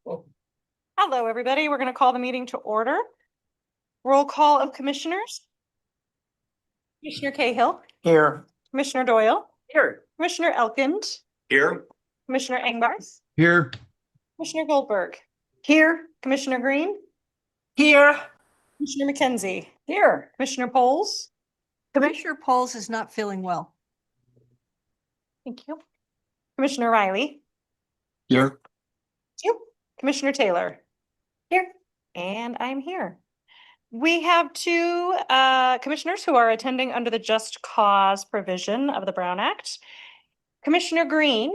Hello, everybody. We're going to call the meeting to order. Roll call of commissioners. Commissioner Cahill. Here. Commissioner Doyle. Here. Commissioner Elkind. Here. Commissioner Engbarth. Here. Commissioner Goldberg. Here. Commissioner Green. Here. Commissioner McKenzie. Here. Commissioner Poles. Commissioner Poles is not feeling well. Thank you. Commissioner Riley. Here. Thank you. Commissioner Taylor. Here. And I'm here. We have two commissioners who are attending under the Just Cause provision of the Brown Act. Commissioner Green,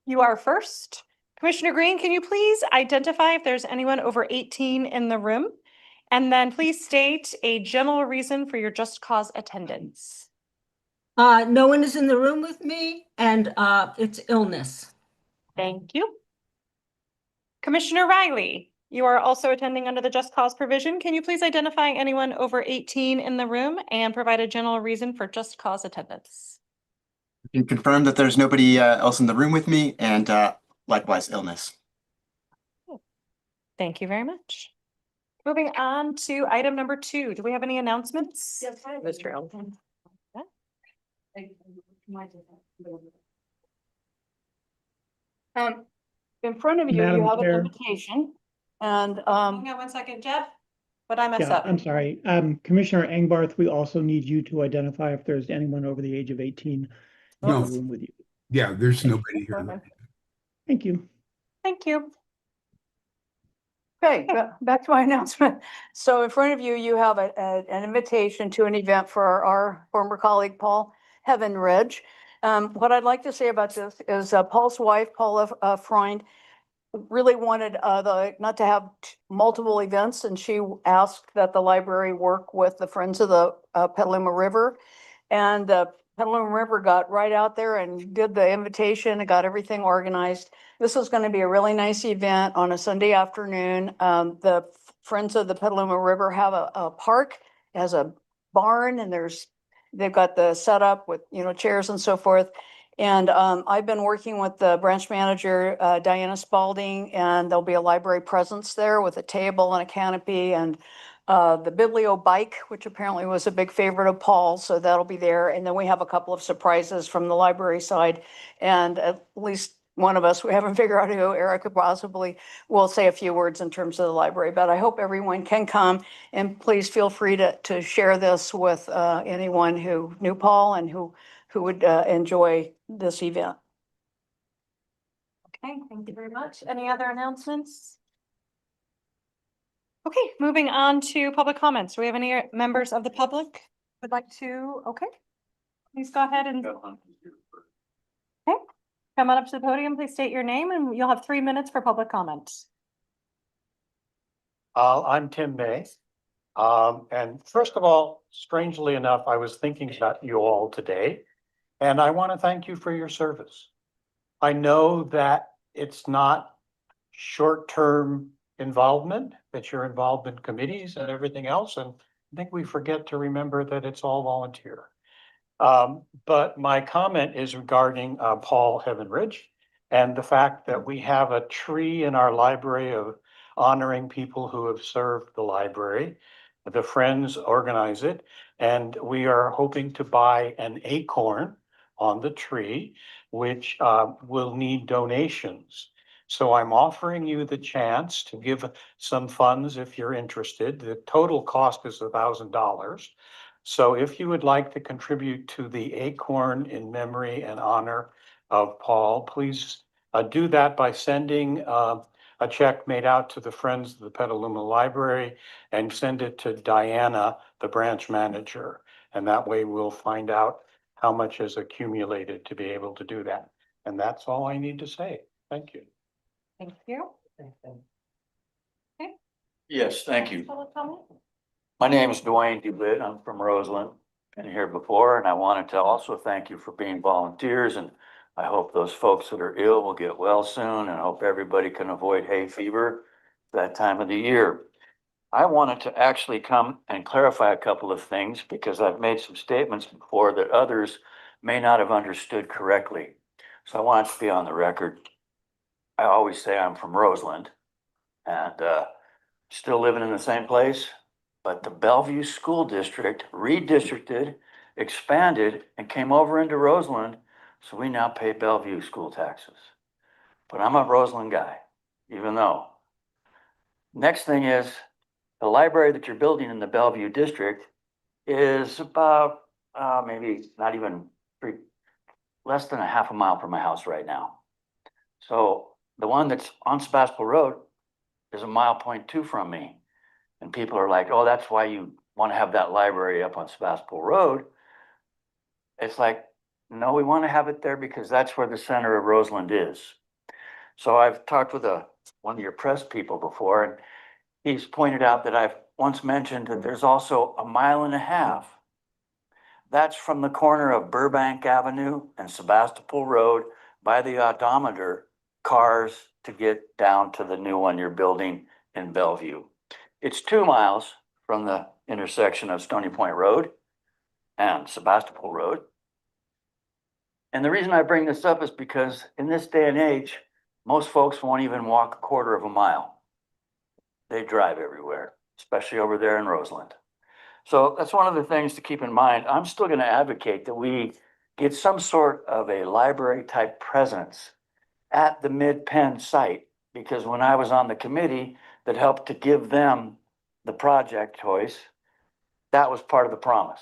you are first. Commissioner Green, can you please identify if there's anyone over 18 in the room? And then please state a general reason for your Just Cause attendance. No one is in the room with me, and it's illness. Thank you. Commissioner Riley, you are also attending under the Just Cause provision. Can you please identify anyone over 18 in the room and provide a general reason for Just Cause attendance? You can confirm that there's nobody else in the room with me, and likewise illness. Thank you very much. Moving on to item number 2. Do we have any announcements? Yes, Mr. Elton. In front of you, Madam you have an Chair. invitation, and Hang on one second, Jeff. What I mess Yeah, up? I'm sorry. Commissioner Engbarth, we also need you to identify if there's anyone over the age of 18 in No. the room with you. Yeah, there's nobody here. Thank you. Thank you. okay, back to my announcement. So in front of you, you have an invitation to an event for our former colleague, Paul Heavenridge. What I'd like to say about this is Paul's wife, Paula Freund, really wanted not to have multiple events, and she asked that the library work with the Friends of the Petaluma River. And the Petaluma River got right out there and did the invitation and got everything organized. This is going to be a really nice event on a Sunday afternoon. The Friends of the Petaluma River have a park, it has a barn, and they've got the setup with, chairs and so forth. And I've been working with the branch manager, Diana Spalding, and there'll be a library presence there with a table and a canopy, and the Biblio bike, which apparently was a big favorite of Paul's, so that'll be there. And then we have a couple of surprises from the library side. And at least one of us, we haven't figured out who, Erica possibly, will say a few words in terms of the library. But I hope everyone can come, and please feel free to share this with anyone who knew Paul and who would enjoy this event. Okay, thank you very much. Any other announcements? Okay, moving on to public comments. Do we have any members of the public would like to? Okay, please go ahead and okay, come on up to the podium. Please state your name, and you'll have 3 minutes for public comments. I'm Tim May. And first of all, strangely enough, I was thinking about you all today, and I want to thank you for your service. I know that it's not short-term involvement, that you're involved in committees and everything else, and I think we forget to remember that it's all volunteer. But my comment is regarding Paul Heavenridge and the fact that we have a tree in our library of honoring people who have served the library. The Friends organize it, and we are hoping to buy an acorn on the tree, which will need donations. So I'm offering you the chance to give some funds if you're interested. The total cost is $1,000. So if you would like to contribute to the acorn in memory and honor of Paul, please do that by sending a check made out to the Friends of the Petaluma Library and send it to Diana, the branch manager. And that way we'll find out how much is accumulated to be able to do that. And that's all I need to say. Thank you. Thank you. Yes, thank you. Public comment? My name is Dwayne DeWitt. I'm from Roseland. Been here before, and I wanted to also thank you for being volunteers, and I hope those folks that are ill will get well soon, and I hope everybody can avoid hay fever that time of the year. I wanted to actually come and clarify a couple of things because I've made some statements before that others may not have understood correctly. So I want it to be on the record. I always say I'm from Roseland, and, still living in the same place. But the Bellevue School District redistricted, expanded, and came over into Roseland. So we now pay Bellevue school taxes. But I'm a Roseland guy, even though. Next thing is, the library that you're building in the Bellevue district is about, maybe not even less than a half a mile from my house right now. So the one that's on Sebastopol Road is a 1.2 miles from me. And people are like, oh, that's why you want to have that library up on Sebastopol Road. It's like, no, we want to have it there because that's where the center of Roseland is. So I've talked with one of your press people before, and he's pointed out that I've once mentioned that there's also 1.5 miles. That's from the corner of Burbank Avenue and Sebastopol Road by the odometer cars to get down to the new one you're building in Bellevue. It's 2 miles from the intersection of Stony Point Road and Sebastopol Road. And the reason I bring this up is because in this day and age, most folks won't even walk 1/4 mile. They drive everywhere, especially over there in Roseland. So that's one of the things to keep in mind. I'm still going to advocate that we get some sort of a library type presence at the Mid-Penn site, because when I was on the committee that helped to give them the project choice, that was part of the promise.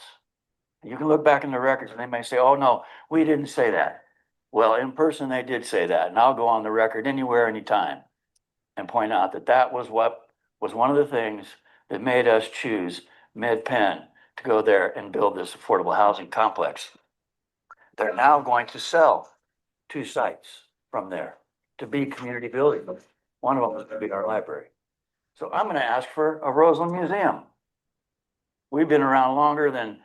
You can look back in the records and they may say, oh no, we didn't say that. Well, in person, they did say that, and I'll go on the record anywhere, anytime, and point out that that was what was one of the things that made us choose Mid-Penn to go there and build this affordable housing complex. They're now going to sell 2 sites from there to be community buildings. One of them is to be our library. So I'm going to ask for a Roseland Museum. We've been around longer than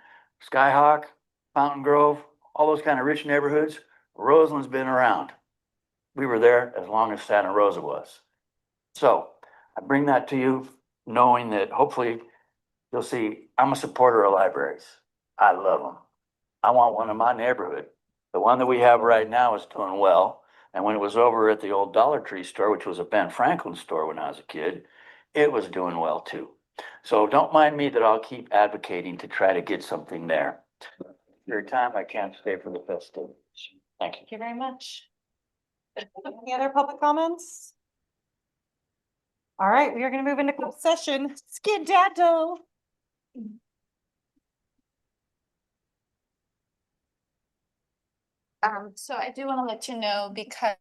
Skyhawk, Fountain Grove, all those kind of rich neighborhoods. Roseland's been around. We were there as long as Santa Rosa was. So I bring that to you knowing that hopefully you'll see I'm a supporter of libraries. I love them. I want one in my neighborhood. The one that we have right now is doing well. And when it was over at the old Dollar Tree store, which was a Ben Franklin store when I was a kid, it was doing well too. So don't mind me that I'll keep advocating to try to get something there. Your time, I can't stay for the festivities. Thank you. Thank you very much. Any other public comments? All right, we are going to move into closed session. Skedaddle. So I do want to let you know, because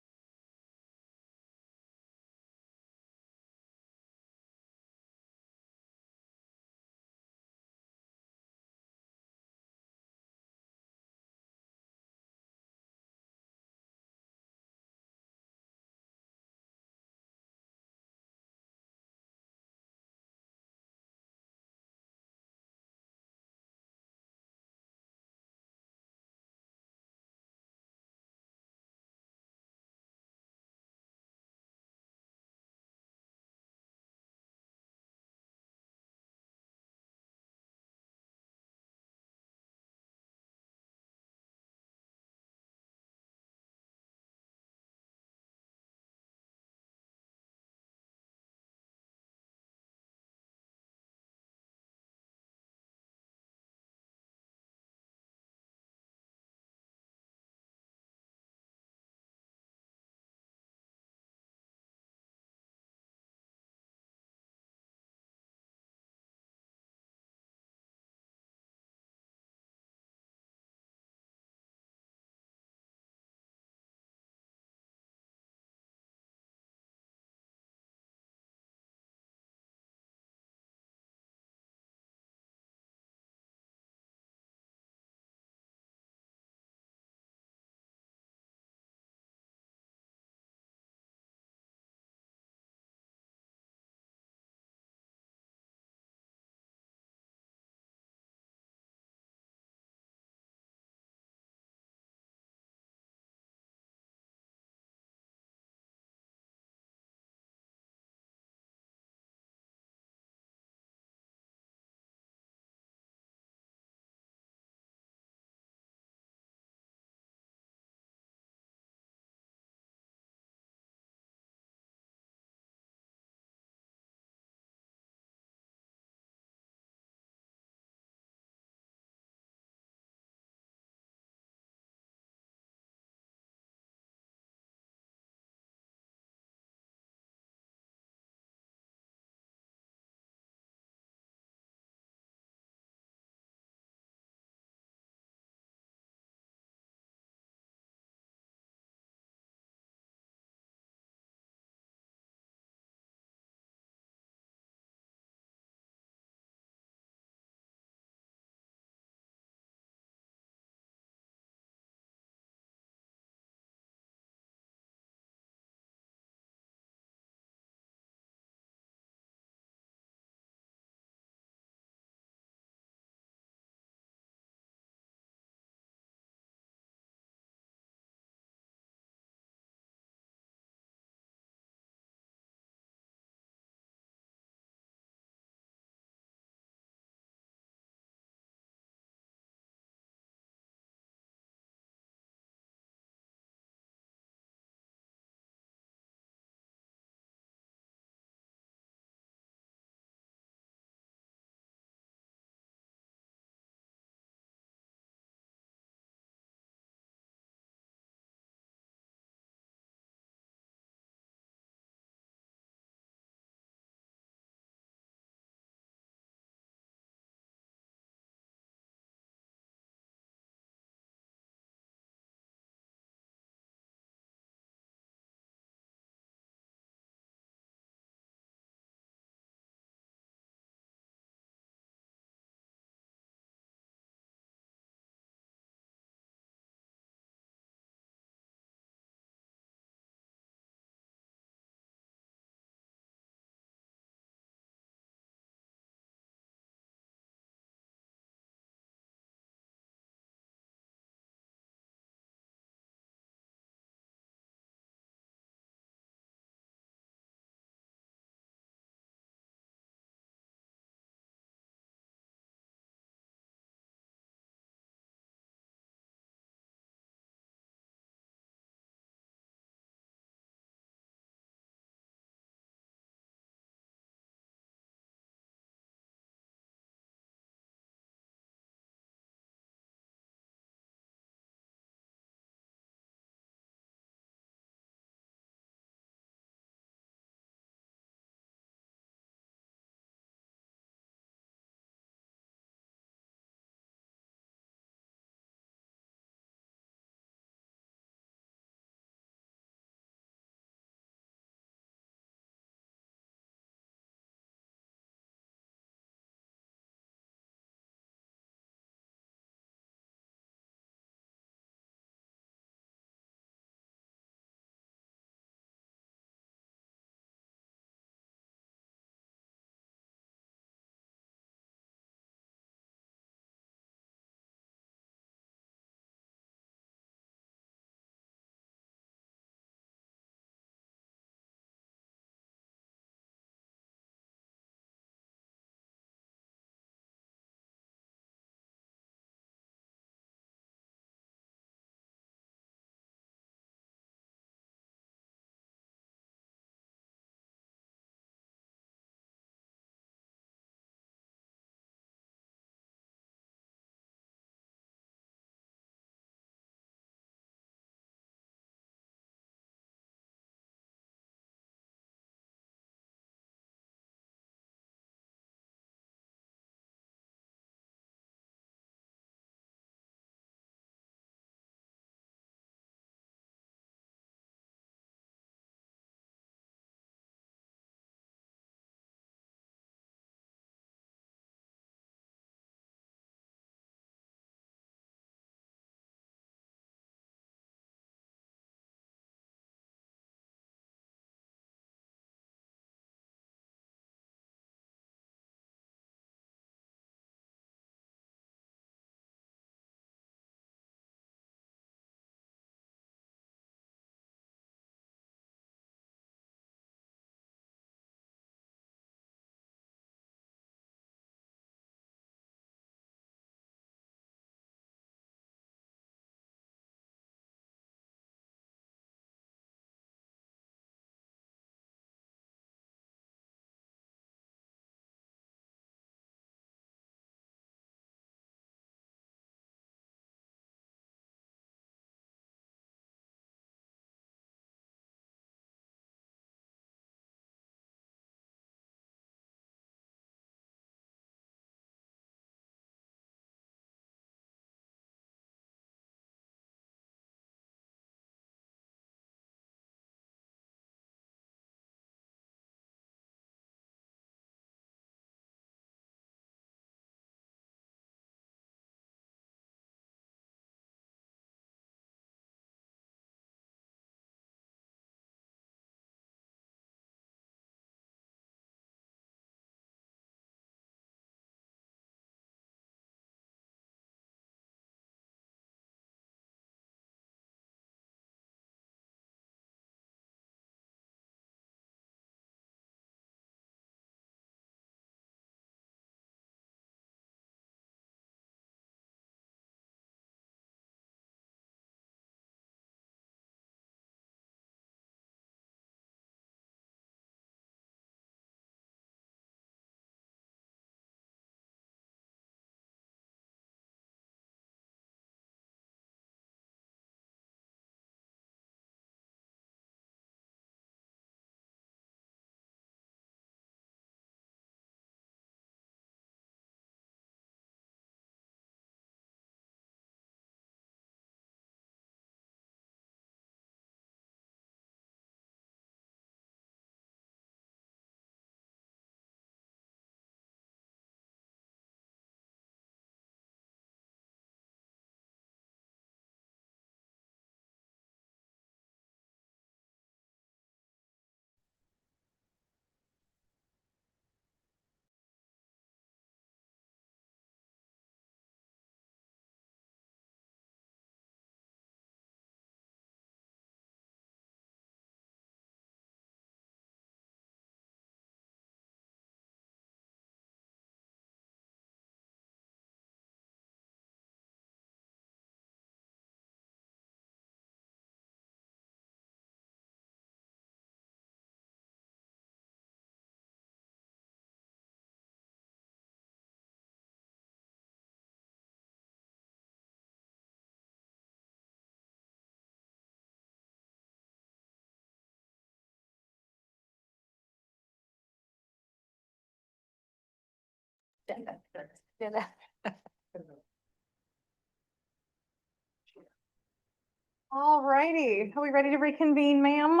All righty, are we ready to reconvene, ma'am?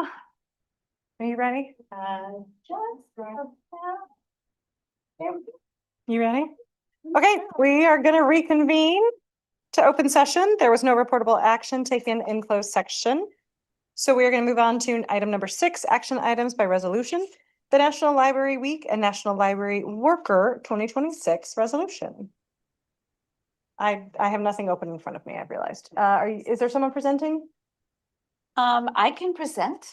Are you ready? You ready? Okay, we are gonna reconvene to open session. There was no reportable action taken in closed section. So we are gonna move on to item number 6, action items by resolution, the National Library Week and National Library Worker 2026 resolution. I have nothing open in front of me, I've realized. Is there someone presenting? I can present,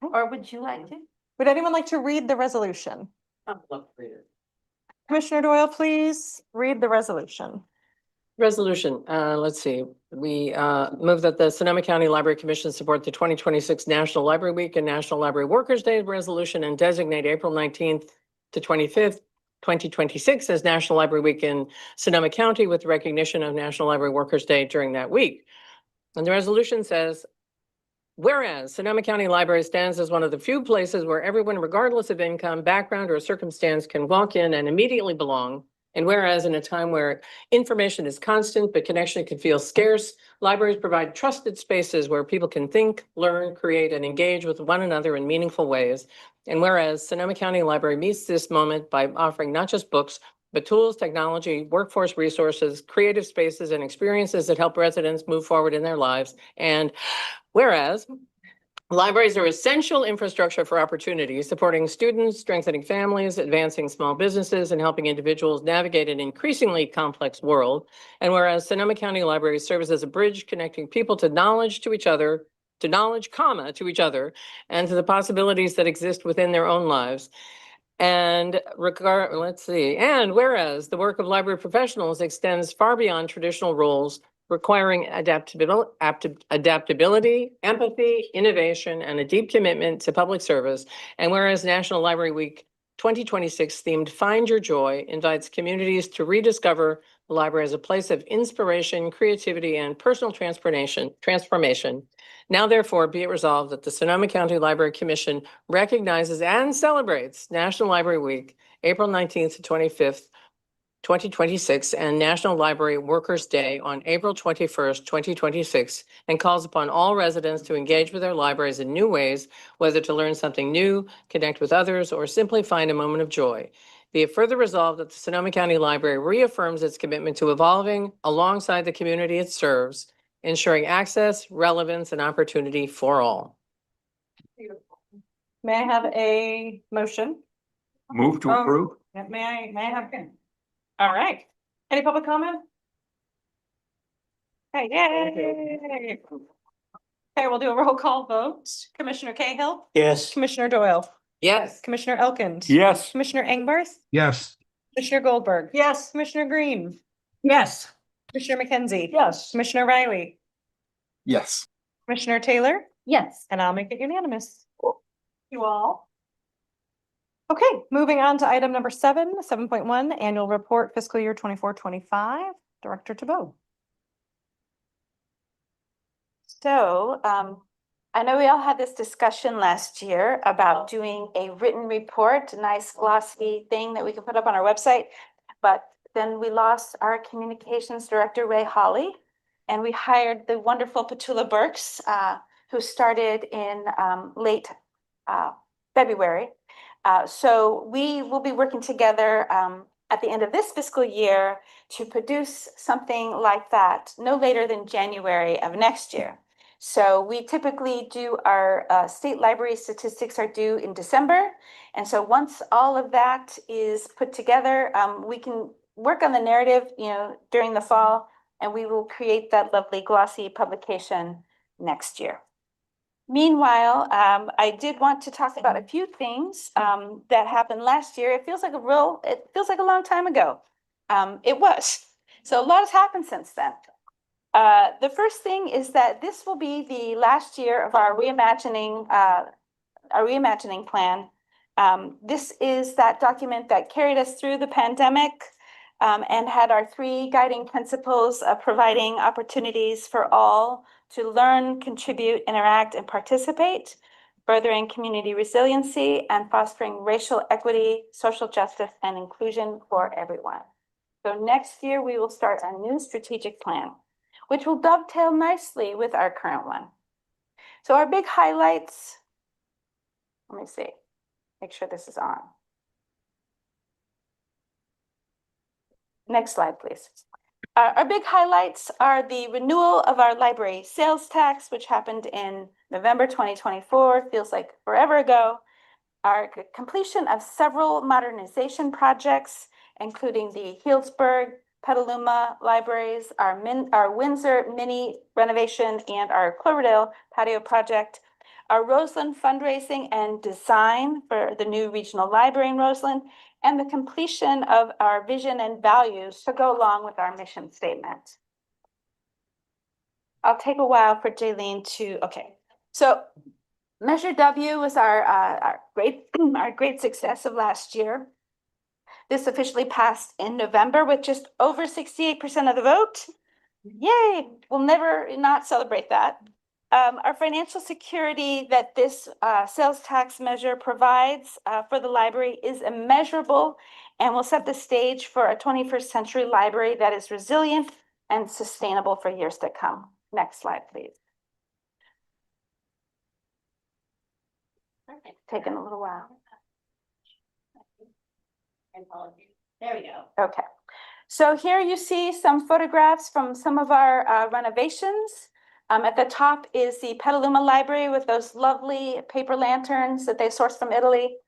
or would you like to? Would anyone like to read the resolution? I'd love to read it. Commissioner Doyle, please read the resolution. Resolution, let's see, we move that the Sonoma County Library Commission support the 2026 National Library Week and National Library Workers' Day resolution and designate April 19th to 25th, 2026 as National Library Week in Sonoma County with recognition of National Library Workers' Day during that week. And the resolution says, whereas Sonoma County Library stands as one of the few places where everyone, regardless of income, background, or circumstance, can walk in and immediately belong. And whereas in a time where information is constant, but connection can feel scarce, libraries provide trusted spaces where people can think, learn, create, and engage with one another in meaningful ways. And whereas Sonoma County Library meets this moment by offering not just books, but tools, technology, workforce resources, creative spaces, and experiences that help residents move forward in their lives. And whereas libraries are essential infrastructure for opportunity, supporting students, strengthening families, advancing small businesses, and helping individuals navigate an increasingly complex world. And whereas Sonoma County Library serves as a bridge connecting people to knowledge to each other, to knowledge, to each other, and to the possibilities that exist within their own lives. And and whereas the work of library professionals extends far beyond traditional roles, requiring adaptability, empathy, innovation, and a deep commitment to public service. And whereas National Library Week 2026 themed Find Your Joy invites communities to rediscover the library as a place of inspiration, creativity, and personal transformation. Now therefore be it resolved that the Sonoma County Library Commission recognizes and celebrates National Library Week, April 19th to 25th, 2026, and National Library Workers' Day on April 21st, 2026, and calls upon all residents to engage with their libraries in new ways, whether to learn something new, connect with others, or simply find a moment of joy. Be it further resolved that the Sonoma County Library reaffirms its commitment to evolving alongside the community it serves, ensuring access, relevance, and opportunity for all. May I have a motion? Move to approve? May I have? All right. Any public comment? Okay, yay. Okay, we'll do a roll call vote. Commissioner Cahill? Yes. Commissioner Doyle? Yes. Commissioner Elkins? Yes. Commissioner Engbarth? Yes. Commissioner Goldberg? Yes. Commissioner Green? Yes. Commissioner McKenzie? Yes. Commissioner Riley? Yes. Commissioner Taylor? Yes. And I'll make it unanimous. You all. Okay, moving on to item number 7.1, annual report fiscal year 24-25, Director Tebow. So, I know we all had this discussion last year about doing a written report, a nice glossy thing that we can put up on our website. But then we lost our communications director, Ray Hawley, and we hired the wonderful Petula Burks, who started in late February. So we will be working together at the end of this fiscal year to produce something like that no later than January of next year. So we typically do our state library statistics are due in December. And so once all of that is put together, we can work on the narrative, during the fall, and we will create that lovely glossy publication next year. Meanwhile, I did want to talk about a few things that happened last year. It feels like a long time ago. It was. So a lot has happened since then. The first thing is that this will be the last year of our reimagining plan. This is that document that carried us through the pandemic and had our 3 guiding principles of providing opportunities for all to learn, contribute, interact, and participate, furthering community resiliency, and fostering racial equity, social justice, and inclusion for everyone. So next year, we will start a new strategic plan, which will dovetail nicely with our current one. So our big highlights, let me see, make sure this is on. Next slide, please. Our big highlights are the renewal of our library sales tax, which happened in November 2024, feels like forever ago. Our completion of several modernization projects, including the Healdsburg, Petaluma libraries, our Windsor mini renovation, and our Cloverdale patio project. Our Roseland fundraising and design for the new regional library in Roseland, and the completion of our vision and values to go along with our mission statement. I'll take a while for Jaylene to, okay. So Measure W was our great success of last year. This officially passed in November with just over 68% of the vote. Yay, we'll never not celebrate that. Our financial security that this sales tax measure provides for the library is immeasurable and will set the stage for a 21st century library that is resilient and sustainable for years to come. Next slide, please. Taking a little while. There we go. Okay. So here you see some photographs from some of our renovations. At the top is the Petaluma Library with those lovely paper lanterns that they sourced from Italy.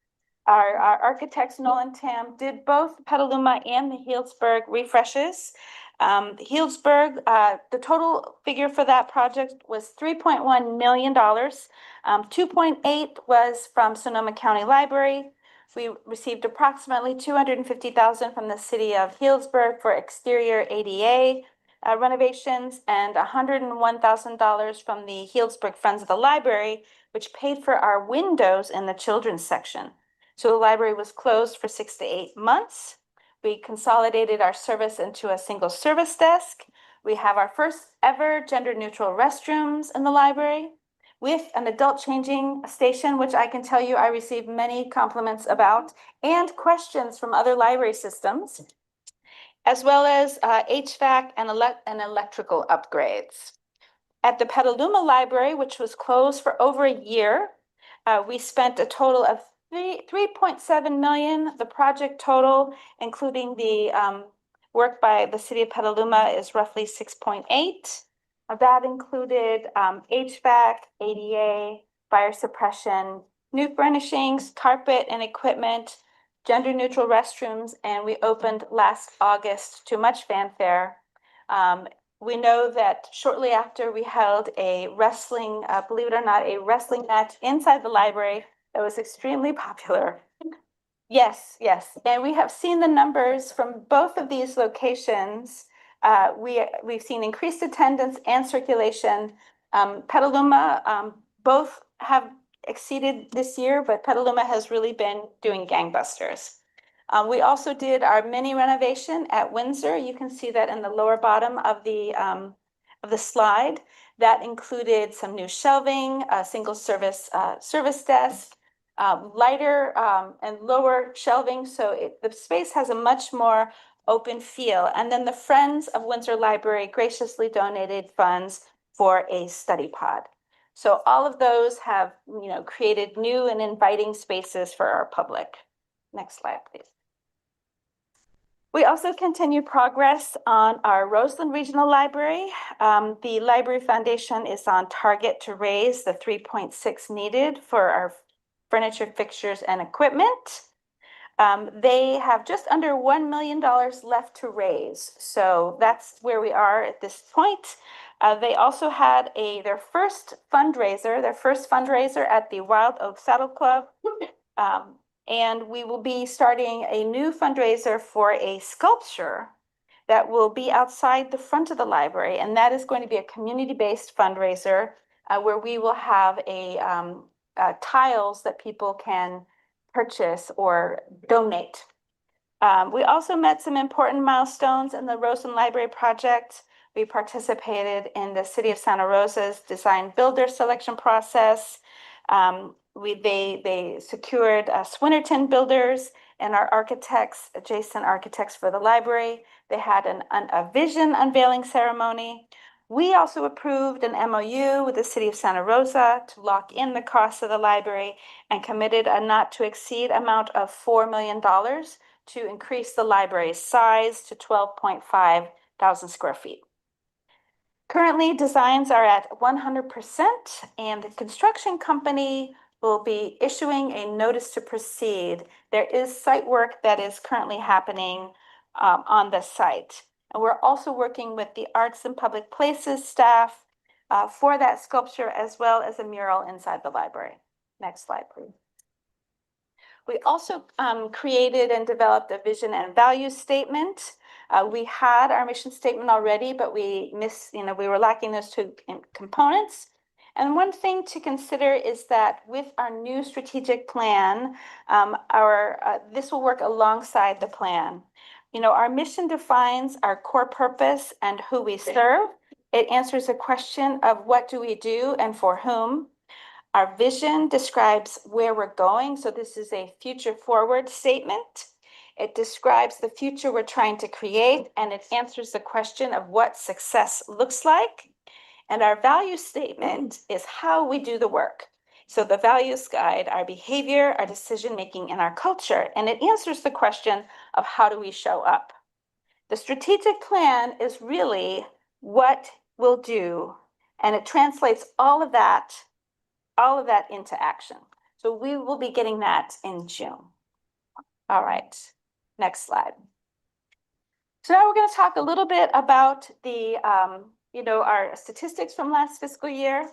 Our architects, Nolan Tam, did both Petaluma and the Healdsburg refreshes. Healdsburg, the total figure for that project was $3.1 million. 2.8 was from Sonoma County Library. We received approximately $250,000 from the city of Healdsburg for exterior ADA renovations, and $101,000 from the Healdsburg Friends of the Library, which paid for our windows in the children's section. So the library was closed for 6 to 8 months. We consolidated our service into a single service desk. We have our first ever gender neutral restrooms in the library with an adult changing station, which I can tell you I received many compliments about and questions from other library systems, as well as HVAC and electrical upgrades. At the Petaluma Library, which was closed for over a year, we spent a total of $3.7 million. The project total, including the work by the city of Petaluma, is roughly 6.8. That included HVAC, ADA, fire suppression, new furnishings, carpet and equipment, gender neutral restrooms, and we opened last August to much fanfare. We know that shortly after we held a wrestling, believe it or not, a wrestling match inside the library that was extremely popular. Yes, yes, and we have seen the numbers from both of these locations. We've seen increased attendance and circulation. Petaluma, both have exceeded this year, but Petaluma has really been doing gangbusters. We also did our mini renovation at Windsor. You can see that in the lower bottom of the slide. That included some new shelving, a single service desk, lighter and lower shelving, so the space has a much more open feel. And then the Friends of Windsor Library graciously donated funds for a study pod. So all of those have, created new and inviting spaces for our public. Next slide, please. We also continue progress on our Roseland Regional Library. The Library Foundation is on target to raise the 3.6 needed for our furniture, fixtures, and equipment. They have just under $1 million left to raise. So that's where we are at this point. They also had their first fundraiser at the Wild Oak Saddle Club. And we will be starting a new fundraiser for a sculpture that will be outside the front of the library. And that is going to be a community-based fundraiser where we will have tiles that people can purchase or donate. We also met some important milestones in the Roseland Library project. We participated in the City of Santa Rosa's design builder selection process. They secured Swinnerton Builders and our architects, adjacent architects for the library. They had a vision unveiling ceremony. We also approved an MOU with the city of Santa Rosa to lock in the cost of the library and committed a not to exceed amount of $4 million to increase the library's size to 12.5 thousand square feet. Currently, designs are at 100%, and the construction company will be issuing a notice to proceed. There is site work that is currently happening on the site. And we're also working with the Arts and Public Places staff for that sculpture, as well as a mural inside the library. Next slide, please. We also created and developed a vision and value statement. We had our mission statement already, but we were lacking those two components. And one thing to consider is that with our new strategic plan, this will work alongside the plan. Our mission defines our core purpose and who we serve. It answers a question of what do we do and for whom. Our vision describes where we're going. So this is a future forward statement. It describes the future we're trying to create, and it answers the question of what success looks like. And our value statement is how we do the work. So the values guide our behavior, our decision-making, and our culture. And it answers the question of how do we show up. The strategic plan is really what we'll do, and it translates all of that into action. So we will be getting that in June. All right, next slide. So now we're going to talk a little bit about the, our statistics from last fiscal year.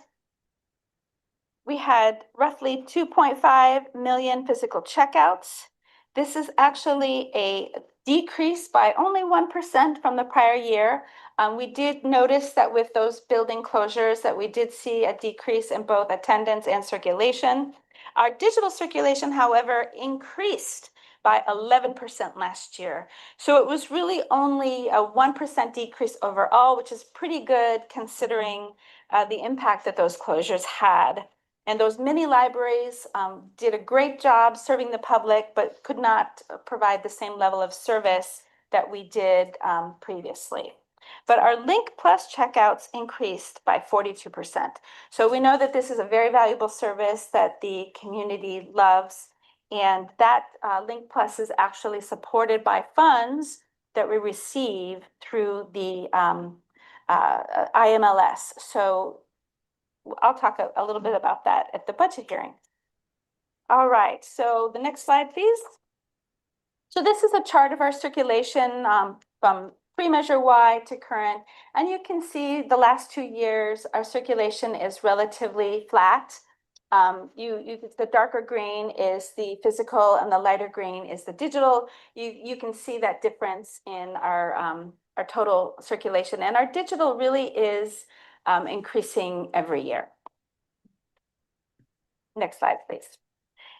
We had roughly 2.5 million physical checkouts. This is actually a decrease by only 1% from the prior year. We did notice that with those building closures that we did see a decrease in both attendance and circulation. Our digital circulation, however, increased by 11% last year. So it was really only a 1% decrease overall, which is pretty good considering the impact that those closures had. And those mini libraries did a great job serving the public, but could not provide the same level of service that we did previously. But our Link Plus checkouts increased by 42%. So we know that this is a very valuable service that the community loves. And that Link Plus is actually supported by funds that we receive through the IMLS. So I'll talk a little bit about that at the budget hearing. All right, so the next slide, please. So this is a chart of our circulation from pre-measure Y to current. And you can see the last 2 years, our circulation is relatively flat. The darker green is the physical and the lighter green is the digital. You can see that difference in our total circulation, and our digital really is increasing every year. Next slide, please.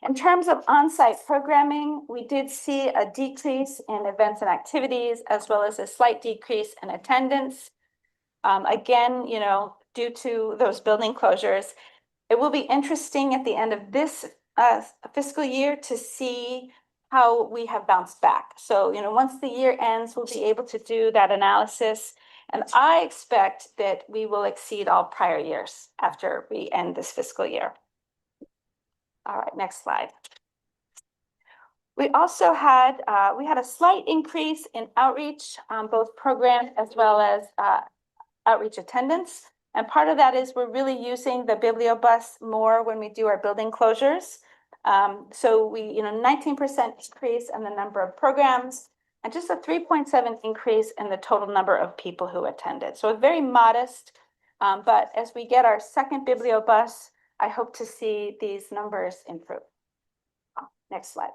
In terms of on-site programming, we did see a decrease in events and activities, as well as a slight decrease in attendance. Again, due to those building closures. It will be interesting at the end of this fiscal year to see how we have bounced back. So, once the year ends, we'll be able to do that analysis. And I expect that we will exceed all prior years after we end this fiscal year. All right, next slide. We also had a slight increase in outreach, both program as well as outreach attendance. And part of that is we're really using the bibliobus more when we do our building closures. So we, 19% increase in the number of programs and just a 3.7 increase in the total number of people who attended. So very modest, but as we get our second bibliobus, I hope to see these numbers improve. Next slide.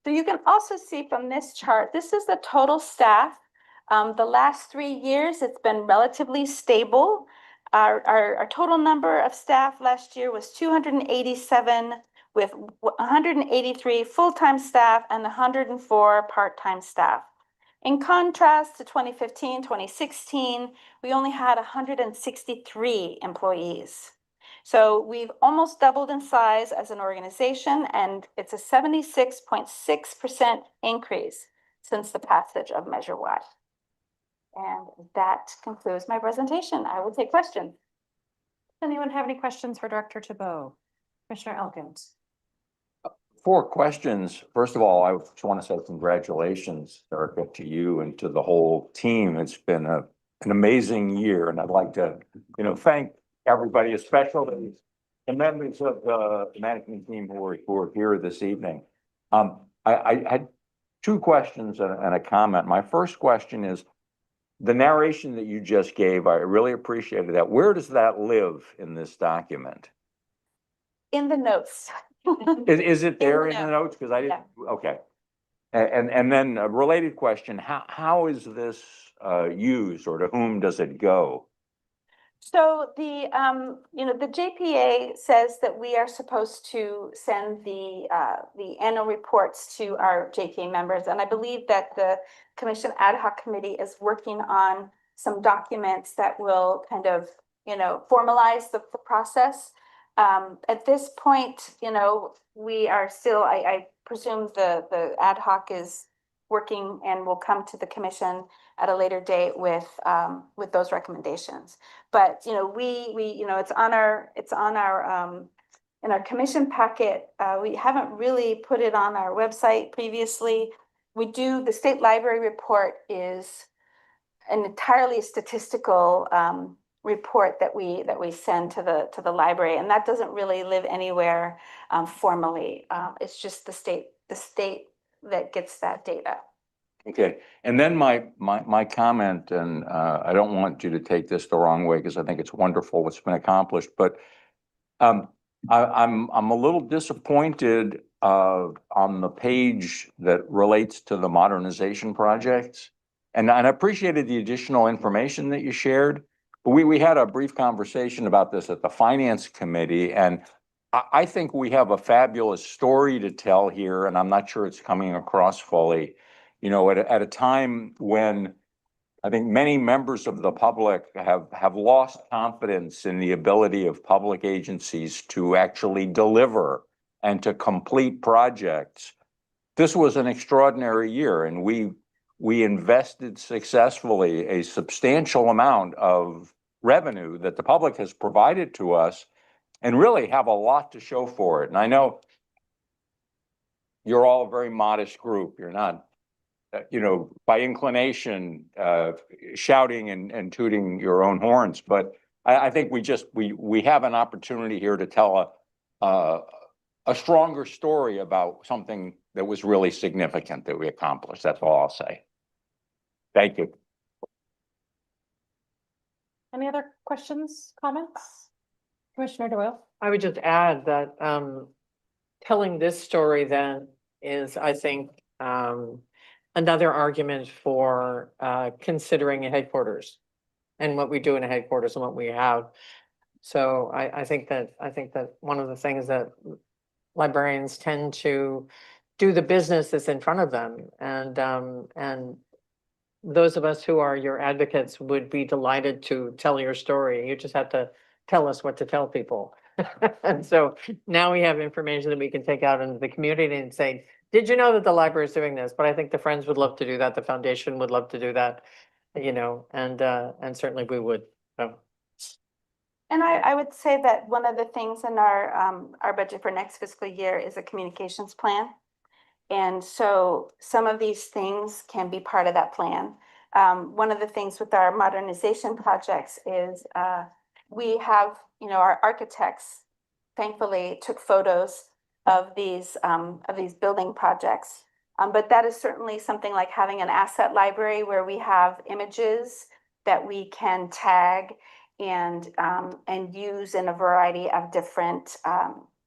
So you can also see from this chart, this is the total staff. The last 3 years, it's been relatively stable. Our total number of staff last year was 287, with 183 full-time staff and 104 part-time staff. In contrast to 2015, 2016, we only had 163 employees. So we've almost doubled in size as an organization, and it's a 76.6% increase since the passage of Measure Y. And that concludes my presentation. I will take questions. Does anyone have any questions for Director Tebow? Commissioner Elkins? 4 questions. First of all, I just want to say congratulations, Erica, to you and to the whole team. It's been an amazing year, and I'd like to, thank everybody, especially the members of the management team who are here this evening. I had 2 questions and a comment. My first question is, the narration that you just gave, I really appreciated that. Where does that live in this document? In the notes. Is it there in the the notes? Because I didn't, Yeah. okay. And then a related question, how is this used, or to whom does it go? So the JPA says that we are supposed to send the annual reports to our JPA members. And I believe that the Commission Ad Hoc Committee is working on some documents that will kind of, formalize the process. At this point, we are still, I presume the ad hoc is working and will come to the commission at a later date with those recommendations. But, it's on our in our commission packet. We haven't really put it on our website previously. The state library report is an entirely statistical report that we send to the library, and that doesn't really live anywhere formally. It's just the state that gets that data. Okay, and then my comment, and I don't want you to take this the wrong way, because I think it's wonderful what's been accomplished, but I'm a little disappointed on the page that relates to the modernization projects. And I appreciated the additional information that you shared. We had a brief conversation about this at the Finance Committee, and I think we have a fabulous story to tell here, and I'm not sure it's coming across fully. At a time when I think many members of the public have lost confidence in the ability of public agencies to actually deliver and to complete projects. This was an extraordinary year, and we invested successfully a substantial amount of revenue that the public has provided to us, and really have a lot to show for it. And I know you're all a very modest group. You're not, by inclination, shouting and tooting your own horns. But I think we have an opportunity here to tell a stronger story about something that was really significant that we accomplished. That's all I'll say. Thank you. Any other questions, comments? Commissioner Doyle? I would just add that telling this story then is, I think, another argument for considering a headquarters and what we do in a headquarters and what we have. So I think that one of the things that librarians tend to do the business that's in front of them, and those of us who are your advocates would be delighted to tell your story. You just have to tell us what to tell people. And so now we have information that we can take out into the community and say, did you know that the library is doing this? But I think the Friends would love to do that. The foundation would love to do that, and certainly we would. So. And I would say that one of the things in our budget for next fiscal year is a communications plan. And so some of these things can be part of that plan. One of the things with our modernization projects is we have, our architects thankfully took photos of these building projects. But that is certainly something like having an asset library where we have images that we can tag and use in a variety of different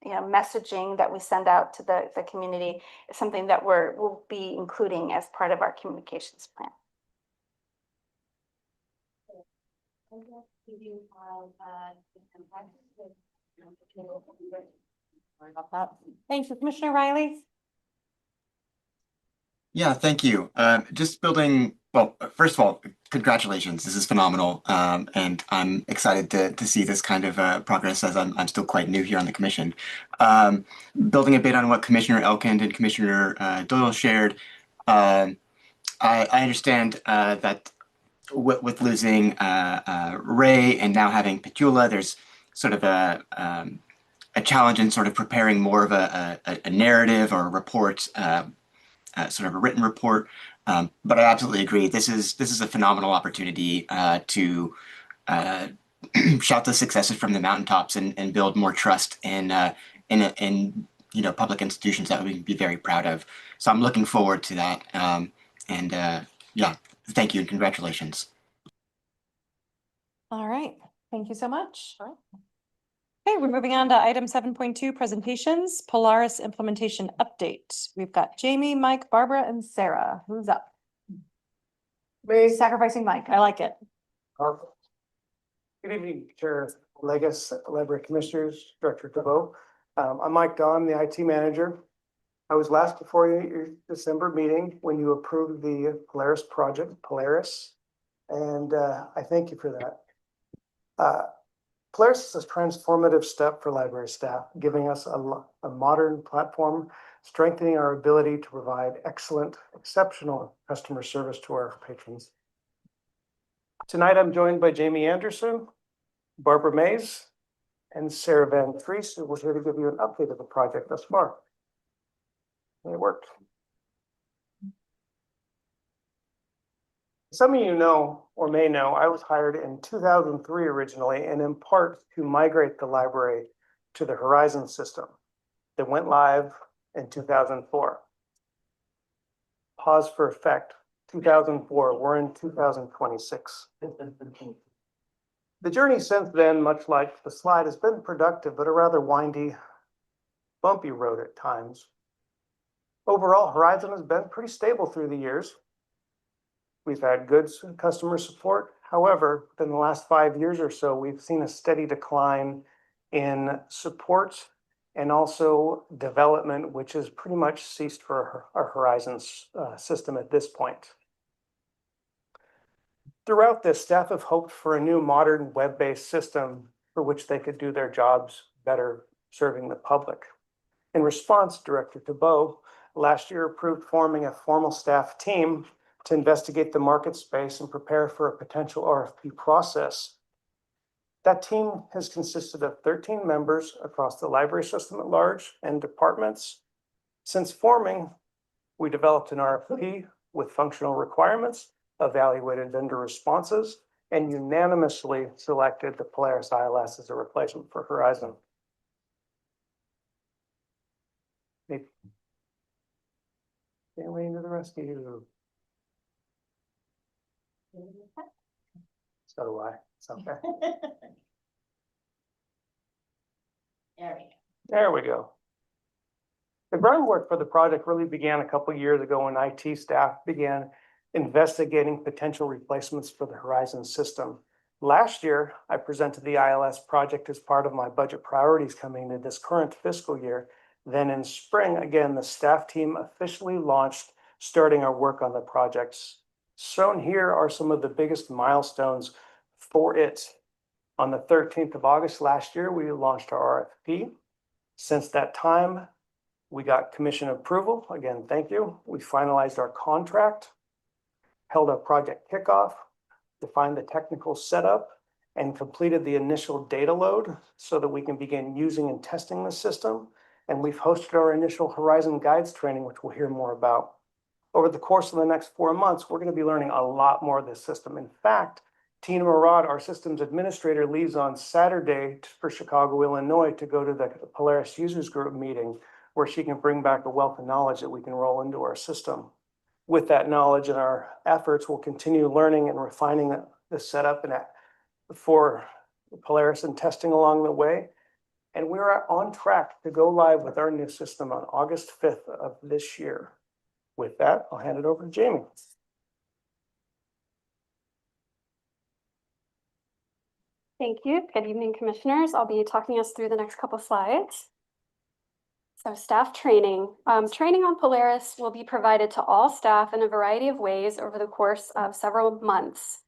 messaging that we send out to the community is something that we'll be including as part of our communications plan. Thank you, Commissioner Riley. Yeah, thank you. Just building Well, first of all, congratulations. This is phenomenal. And I'm excited to see this kind of progress as I'm still quite new here on the commission. Building a bit on what Commissioner Elkind and Commissioner Doyle shared, I understand that with losing Ray and now having Petula, there's sort of a challenge in sort of preparing more of a narrative or a report, sort of a written report. But I absolutely agree. This is a phenomenal opportunity to shout the successes from the mountaintops and build more trust in public institutions that we can be very proud of. So I'm looking forward to that. Yeah, thank you and congratulations. All right, thank you so much. Okay, we're moving on to item 7.2, presentations, Polaris implementation update. We've got Jamie, Mike, Barbara, and Sarah. Who's up? Sacrificing Mike. I like it. Perfect. Good evening, Chair Legas, Library Commissioners, Director DeVoe. I'm Mike Don, the IT manager. I was last before you at your December meeting when you approved the Polaris project, Polaris, and I thank you for that. Polaris is a transformative step for library staff, giving us a modern platform, strengthening our ability to provide excellent, exceptional customer service to our patrons. Tonight, I'm joined by Jamie Anderson, Barbara Mays, and Sarah Van Treese, who was here to give you an update of the project thus far. And it worked. Some of you know or may know, I was hired in 2003 originally, and in part to migrate the library to the Horizon system that went live in 2004. Pause for effect, 2004, we're in 2026. The journey since then, much like the slide, has been productive, but a rather windy, bumpy road at times. Overall, Horizon has been pretty stable through the years. We've had good customer support. However, in the last 5 years or so, we've seen a steady decline in support and also development, which has pretty much ceased for our Horizon system at this point. Throughout this, staff have hoped for a new modern web-based system for which they could do their jobs better serving the public. In response, Director DeVoe last year approved forming a formal staff team to investigate the market space and prepare for a potential RFP process. That team has consisted of 13 members across the library system at large and departments. Since forming, we developed an RFP with functional requirements, evaluated vendor responses, and unanimously selected the Polaris ILS as a replacement for Horizon. Family into the rescue. So do I. It's okay. There we go. The groundwork for the project really began a couple of years ago when IT staff began investigating potential replacements for the Horizon system. Last year, I presented the ILS project as part of my budget priorities coming into this current fiscal year. Then in spring, again, the staff team officially launched, starting our work on the projects. Shown here are some of the biggest milestones for it. On the 13th of August last year, we launched our RFP. Since that time, we got commission approval. Again, thank you. We finalized our contract, held our project kickoff, defined the technical setup, and completed the initial data load so that we can begin using and testing the system. And we've hosted our initial Horizon Guides training, which we'll hear more about. Over the course of the next 4 months, we're going to be learning a lot more of this system. In fact, Tina Murad, our systems administrator, leaves on Saturday for Chicago, Illinois to go to the Polaris Users Group meeting where she can bring back a wealth of knowledge that we can roll into our system. With that knowledge and our efforts, we'll continue learning and refining the setup and for Polaris and testing along the way. And we're on track to go live with our new system on August 5th of this year. With that, I'll hand it over to Jamie. Thank you. Good evening, commissioners. I'll be talking us through the next couple slides. So staff training. Training on Polaris will be provided to all staff in a variety of ways over the course of several months.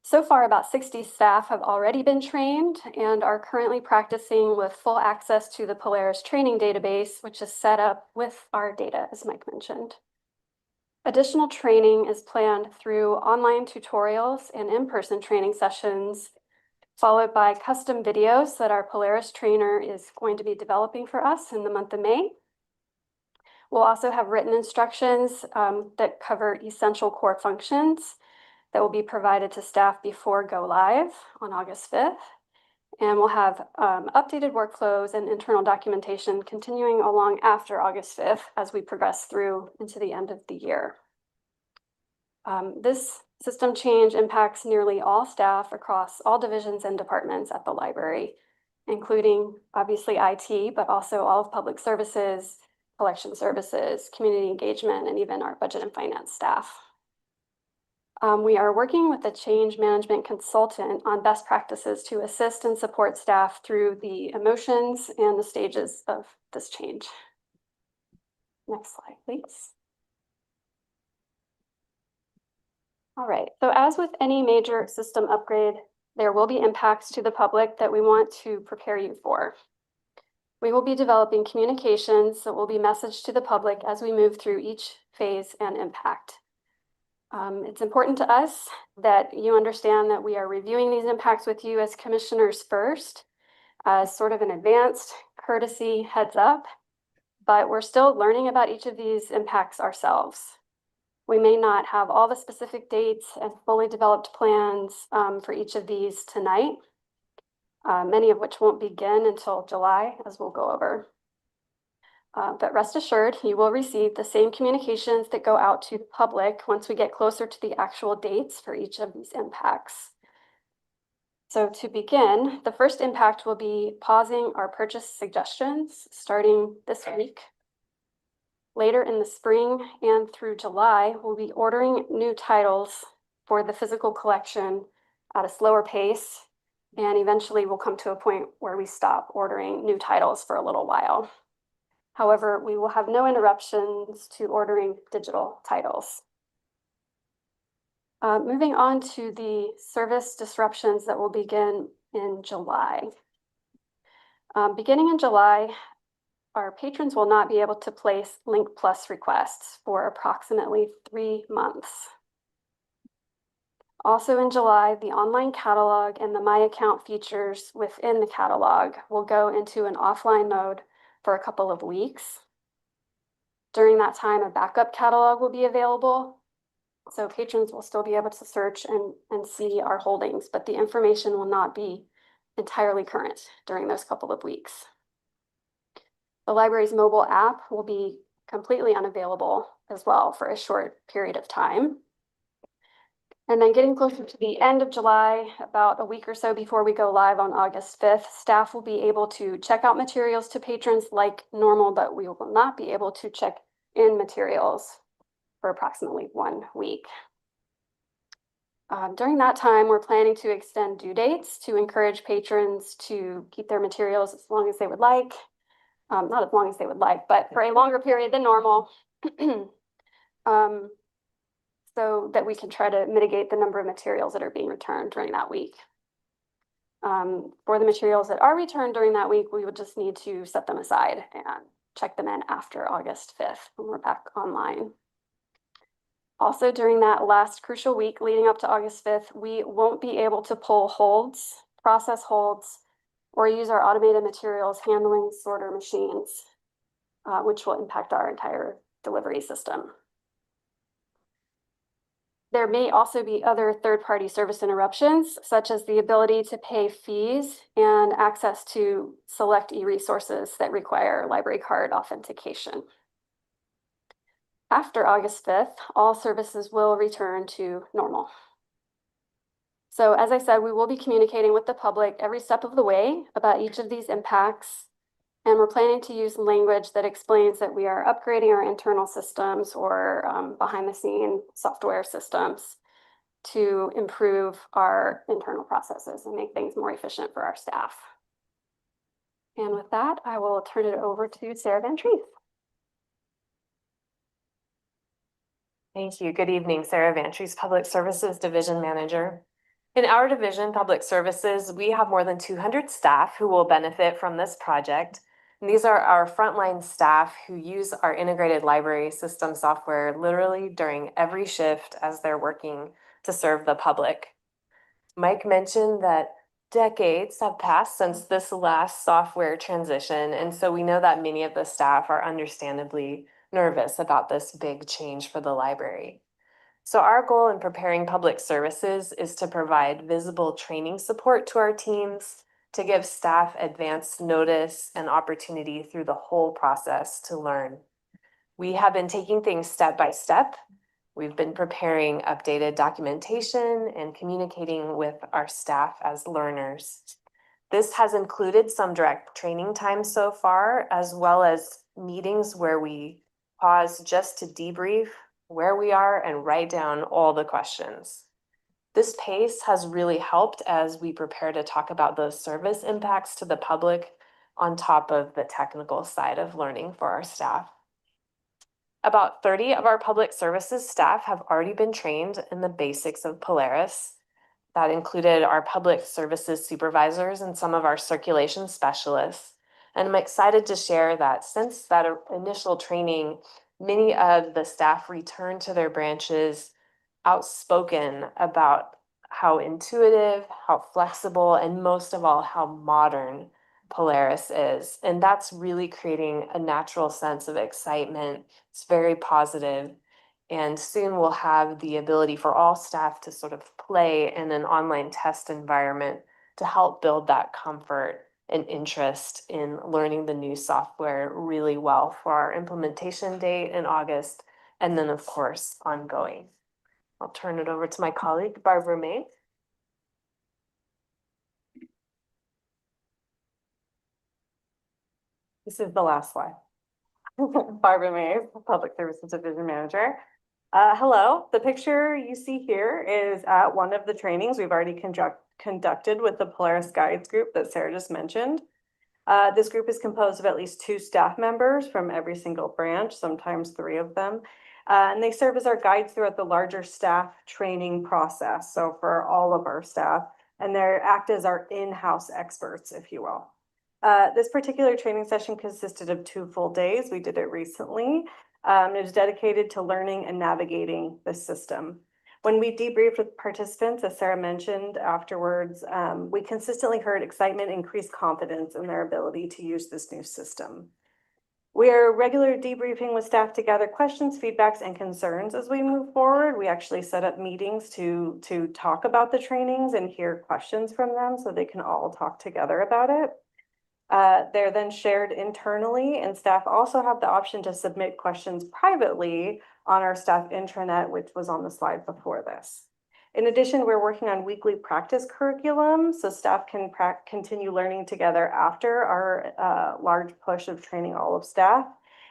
So far, about 60 staff have already been trained and are currently practicing with full access to the Polaris training database, which is set up with our data, as Mike mentioned. Additional training is planned through online tutorials and in-person training sessions, followed by custom videos that our Polaris trainer is going to be developing for us in the month of May. We'll also have written instructions that cover essential core functions that will be provided to staff before go live on August 5th. And we'll have updated workflows and internal documentation continuing along after August 5th as we progress through into the end of the year. This system change impacts nearly all staff across all divisions and departments at the library, including obviously IT, but also all of public services, collection services, community engagement, and even our budget and finance staff. We are working with a change management consultant on best practices to assist and support staff through the emotions and the stages of this change. Next slide, please. All right, so as with any major system upgrade, there will be impacts to the public that we want to prepare you for. We will be developing communications that will be messaged to the public as we move through each phase and impact. It's important to us that you understand that we are reviewing these impacts with you as commissioners first, as sort of an advanced courtesy heads up, but we're still learning about each of these impacts ourselves. We may not have all the specific dates and fully developed plans for each of these tonight, many of which won't begin until July, as we'll go over. But rest assured, you will receive the same communications that go out to the public once we get closer to the actual dates for each of these impacts. So to begin, the first impact will be pausing our purchase suggestions starting this week. Later in the spring and through July, we'll be ordering new titles for the physical collection at a slower pace, and eventually we'll come to a point where we stop ordering new titles for a little while. However, we will have no interruptions to ordering digital titles. Moving on to the service disruptions that will begin in July. Beginning in July, our patrons will not be able to place Link Plus requests for approximately 3 months. Also in July, the online catalog and the My Account features within the catalog will go into an offline mode for a couple of weeks. During that time, a backup catalog will be available, so patrons will still be able to search and see our holdings, but the information will not be entirely current during those couple of weeks. The library's mobile app will be completely unavailable as well for a short period of time. And then getting closer to the end of July, about a week or so before we go live on August 5th, staff will be able to check out materials to patrons like normal, but we will not be able to check in materials for approximately 1 week. During that time, we're planning to extend due dates to encourage patrons to keep their materials as long as they would like. Not as long as they would like, but for a longer period than normal. So that we can try to mitigate the number of materials that are being returned during that week. For the materials that are returned during that week, we would just need to set them aside and check them in after August 5th when we're back online. Also, during that last crucial week leading up to August 5th, we won't be able to pull holds, process holds, or use our automated materials handling sorter machines, which will impact our entire delivery system. There may also be other third-party service interruptions, such as the ability to pay fees and access to select e-resources that require library card authentication. After August 5th, all services will return to normal. So as I said, we will be communicating with the public every step of the way about each of these impacts. And we're planning to use language that explains that we are upgrading our internal systems or behind the scene software systems to improve our internal processes and make things more efficient for our staff. And with that, I will turn it over to Sarah Van Treese. Thank you. Good evening, Sarah Van Treese, Public Services Division Manager. In our division, Public Services, we have more than 200 staff who will benefit from this project. And these are our frontline staff who use our integrated library system software literally during every shift as they're working to serve the public. Mike mentioned that decades have passed since this last software transition, and so we know that many of the staff are understandably nervous about this big change for the library. So our goal in preparing public services is to provide visible training support to our teams, to give staff advance notice and opportunity through the whole process to learn. We have been taking things step by step. We've been preparing updated documentation and communicating with our staff as learners. This has included some direct training time so far, as well as meetings where we pause just to debrief where we are and write down all the questions. This pace has really helped as we prepare to talk about those service impacts to the public on top of the technical side of learning for our staff. About 30 of our public services staff have already been trained in the basics of Polaris. That included our public services supervisors and some of our circulation specialists. And I'm excited to share that since that initial training, many of the staff returned to their branches outspoken about how intuitive, how flexible, and most of all, how modern Polaris is. And that's really creating a natural sense of excitement. It's very positive. And soon we'll have the ability for all staff to sort of play in an online test environment to help build that comfort and interest in learning the new software really well for our implementation date in August, and then of course, ongoing. I'll turn it over to my colleague, Barbara May. This is the last slide. Barbara May, Public Services Division Manager. Hello, the picture you see here is at one of the trainings we've already conducted with the Polaris Guides group that Sarah just mentioned. This group is composed of at least 2 staff members from every single branch, sometimes 3 of them. And they serve as our guides throughout the larger staff training process. So for all of our staff, and they act as our in-house experts, if you will. This particular training session consisted of 2 full days. We did it recently. It was dedicated to learning and navigating the system. When we debriefed with participants, as Sarah mentioned afterwards, we consistently heard excitement, increased confidence in their ability to use this new system. We are regularly debriefing with staff to gather questions, feedbacks, and concerns as we move forward. We actually set up meetings to talk about the trainings and hear questions from them so they can all talk together about it. They're then shared internally, and staff also have the option to submit questions privately on our staff intranet, which was on the slide before this. In addition, we're working on weekly practice curriculum, so staff can continue learning together after our large push of training all of staff.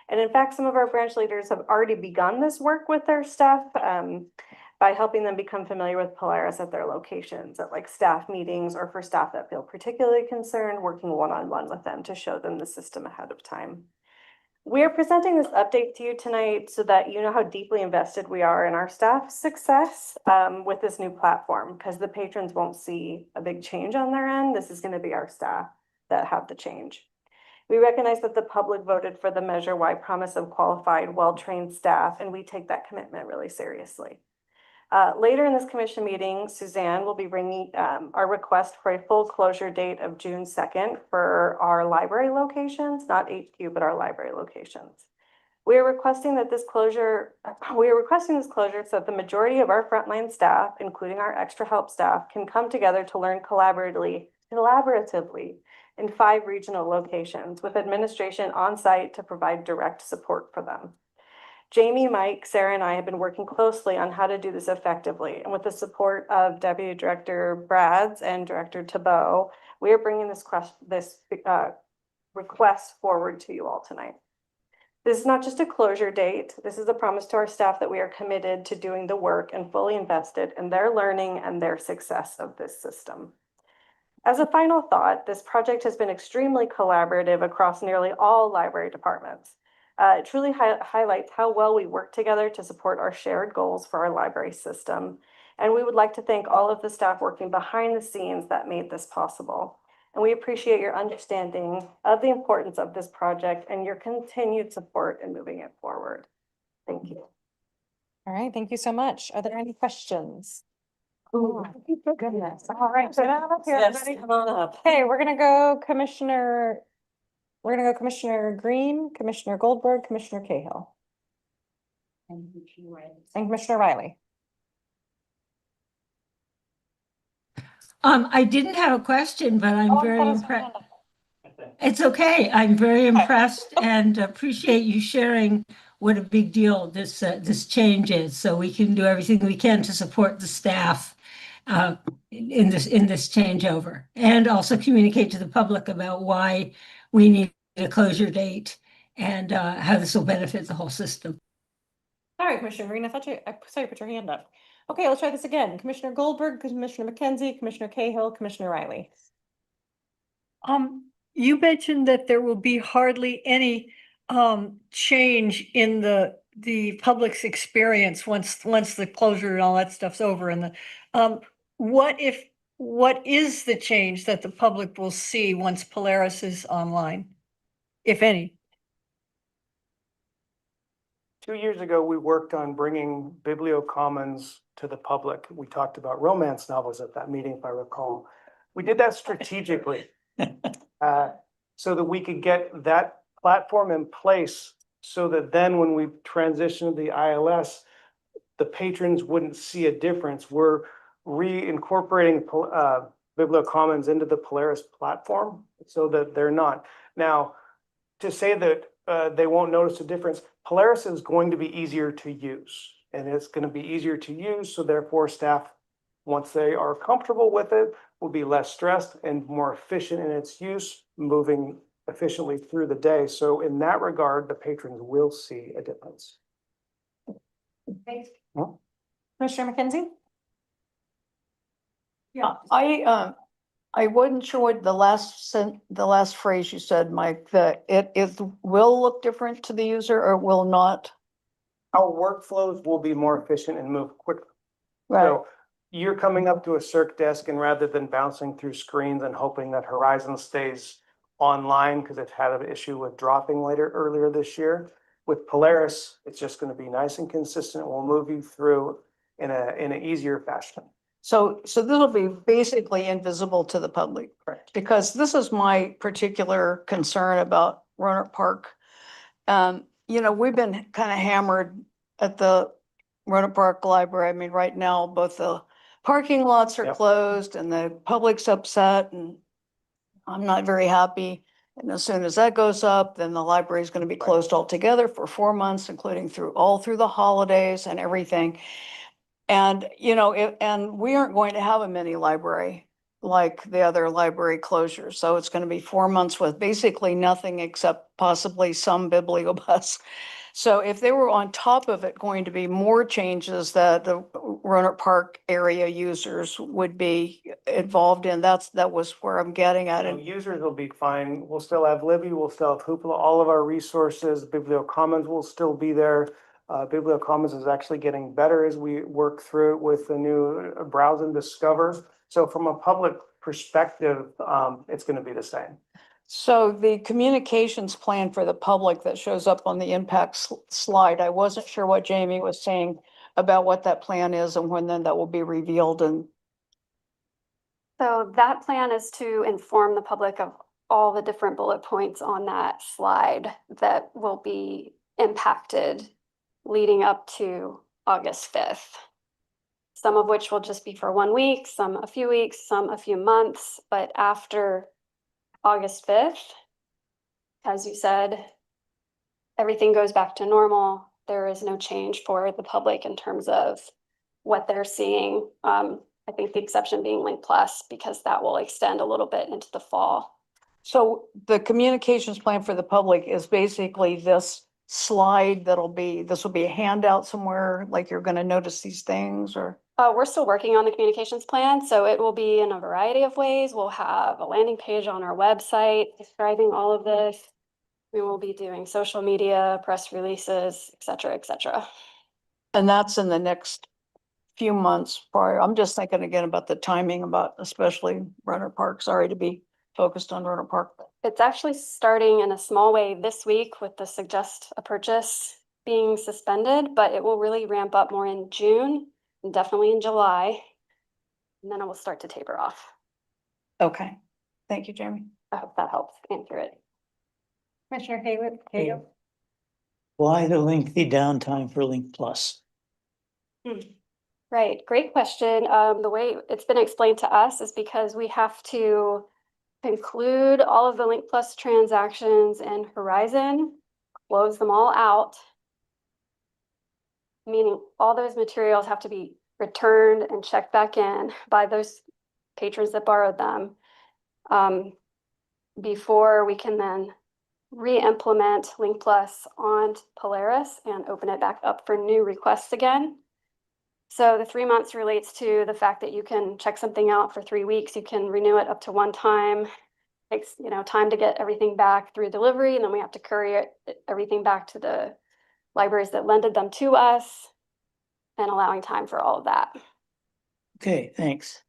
And in fact, some of our branch leaders have already begun this work with their staff by helping them become familiar with Polaris at their locations, at like staff meetings, or for staff that feel particularly concerned, working one-on-one with them to show them the system ahead of time. We are presenting this update to you tonight so that you know how deeply invested we are in our staff's success with this new platform, because the patrons won't see a big change on their end. This is going to be our staff that have the change. We recognize that the public voted for the measure-wide promise of qualified, well-trained staff, and we take that commitment really seriously. Later in this commission meeting, Suzanne will be bringing our request for a full closure date of June 2nd for our library locations, not HQ, but our library locations. We are requesting this closure so that the majority of our frontline staff, including our extra help staff, can come together to learn collaboratively in 5 regional locations with administration on site to provide direct support for them. Jamie, Mike, Sarah, and I have been working closely on how to do this effectively. And with the support of Deputy Director Brads and Director Tabot, we are bringing this request forward to you all tonight. This is not just a closure date. This is a promise to our staff that we are committed to doing the work and fully invested in their learning and their success of this system. As a final thought, this project has been extremely collaborative across nearly all library departments. It truly highlights how well we work together to support our shared goals for our library system. And we would like to thank all of the staff working behind the scenes that made this possible. And we appreciate your understanding of the importance of this project and your continued support in moving it forward. Thank you. All right, thank you so much. Are there any questions? Oh, goodness. All right. Get out of here, Yes, everybody. come on up. Okay, we're gonna go Commissioner Green, Commissioner Goldberg, Commissioner Cahill, and Commissioner Riley. I didn't have a question, but I'm Oh, I very thought it was impressed. Amanda. It's okay. I'm very impressed and appreciate you sharing what a big deal this change is. So we can do everything we can to support the staff in this changeover, and also communicate to the public about why we need a closure date and how this will benefit the whole system. Sorry, Commissioner Green, I saw you put your hand up. Okay, let's try this again. Commissioner Goldberg, Commissioner McKenzie, Commissioner Cahill, Commissioner Riley. You mentioned that there will be hardly any change in the public's experience once the closure and all that stuff's over. And what is the change that the public will see once Polaris is online, if any? 2 years ago, we worked on bringing BiblioCommons to the public. We talked about romance novels at that meeting, if I recall. We did that strategically so that we could get that platform in place so that then when we transitioned to the ILS, the patrons wouldn't see a difference. We're reincorporating BiblioCommons into the Polaris platform so that they're not. Now, to say that they won't notice a difference, Polaris is going to be easier to use, and it's going to be easier to use. So therefore, staff, once they are comfortable with it, will be less stressed and more efficient in its use, moving efficiently through the day. So in that regard, the patrons will see a difference. Thanks. Huh? Commissioner McKenzie? Yeah, I wasn't sure what the last phrase you said, Mike, that it will look different to the user or will not. Our workflows will be more efficient and move quicker. Right. So you're coming up to a circ desk, and rather than bouncing through screens and hoping that Horizon stays online because it had an issue with dropping earlier this year, with Polaris, it's just going to be nice and consistent. We'll move you through in an easier fashion. So this will be basically invisible to the public. Correct. Because this is my particular concern about Roanoke Park. We've been kind of hammered at the Roanoke Park Library. I mean, right now, both the parking lots are Yep. closed and the public's upset, and I'm not very happy. And as soon as that goes up, then the library is going to be closed altogether for 4 months, including all through the holidays and everything. And, and we aren't going to have a mini library like the other library closures. So it's going to be 4 months with basically nothing except possibly some bibliobus. So if they were on top of it going to be more changes that the Roanoke Park area users would be involved in, that was where I'm getting at it. Users will be fine. We'll still have Libby, we'll still have Hoopla, all of our resources. BiblioCommons will still be there. BiblioCommons is actually getting better as we work through it with the new Browse and Discover. So from a public perspective, it's going to be the same. So the communications plan for the public that shows up on the impact slide, I wasn't sure what Jamie was saying about what that plan is and when then that will be revealed. And So that plan is to inform the public of all the different bullet points on that slide that will be impacted leading up to August 5th. Some of which will just be for 1 week, some a few weeks, some a few months, but after August 5th, as you said, everything goes back to normal. There is no change for the public in terms of what they're seeing. I think the exception being Link Plus, because that will extend a little bit into the fall. so the communications plan for the public is basically this slide this will be a handout somewhere, like you're going to notice these things, or? We're still working on the communications plan, so it will be in a variety of ways. We'll have a landing page on our website describing all of this. We will be doing social media, press releases, et cetera, et cetera. And that's in the next few months prior. I'm just thinking again about the timing, about especially Runner Park. Sorry to be focused on Runner Park. It's actually starting in a small way this week with the suggest a purchase being suspended, but it will really ramp up more in June and definitely in July. And then it will start to taper off. Okay. Thank you, Jamie. I hope that helps answer it. Commissioner Haywood. Why the lengthy downtime for Link Plus? Right, great question. The way it's been explained to us is because we have to conclude all of the Link Plus transactions in Horizon, close them all out, meaning all those materials have to be returned and checked back in by those patrons that borrowed them before we can then re-implement Link Plus on Polaris and open it back up for new requests again. So the 3 months relates to the fact that you can check something out for 3 weeks. You can renew it up to one time. Takes, time to get everything back through delivery, and then we have to courier everything back to the libraries that lended them to us, and allowing time for all of that. Okay, thanks.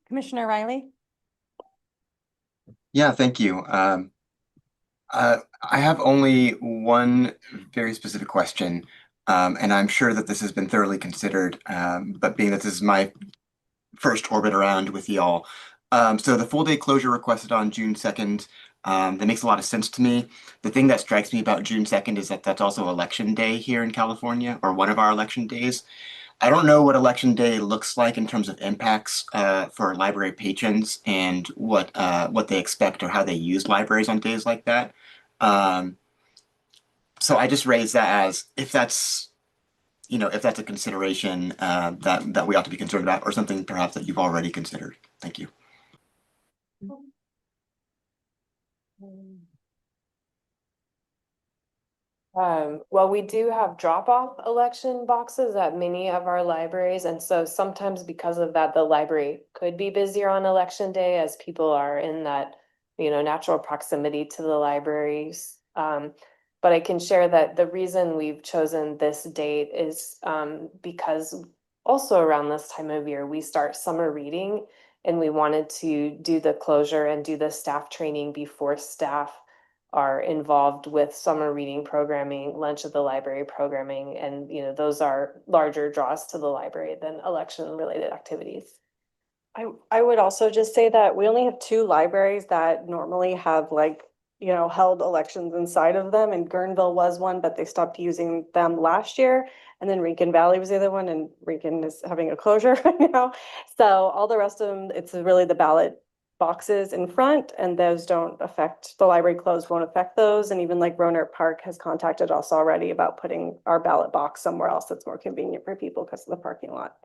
Commissioner Riley. Yeah, thank you. I have only one very specific question, and I'm sure that this has been thoroughly considered, but being that this is my first orbit around with y'all. So the full day closure requested on June 2nd, that makes a lot of sense to me. The thing that strikes me about June 2nd is that that's also election day here in California, or one of our election days. I don't know what election day looks like in terms of impacts for library patrons and what they expect or how they use libraries on days like that. So I just raise that as if that's a consideration that we ought to be concerned about, or something perhaps that you've already considered. Thank you. Well, we do have drop-off election boxes at many of our libraries, and so sometimes because of that, the library could be busier on election day as people are in that, natural proximity to the libraries. But I can share that the reason we've chosen this date is because also around this time of year, we start summer reading, and we wanted to do the closure and do the staff training before staff are involved with summer reading programming, lunch at the library programming, and those are larger draws to the library than election related activities. I would also just say that we only have 2 libraries that normally have held elections inside of them, and Guerneville was one, but they stopped using them last year. And then Rincon Valley was the other one, and Rincon is having a closure right now. So all the rest of them, it's really the ballot boxes in front, and those don't affect, the library closed won't affect those. And even like Rohnert Park has contacted us already about putting our ballot box somewhere else that's more convenient for people because of the parking lot.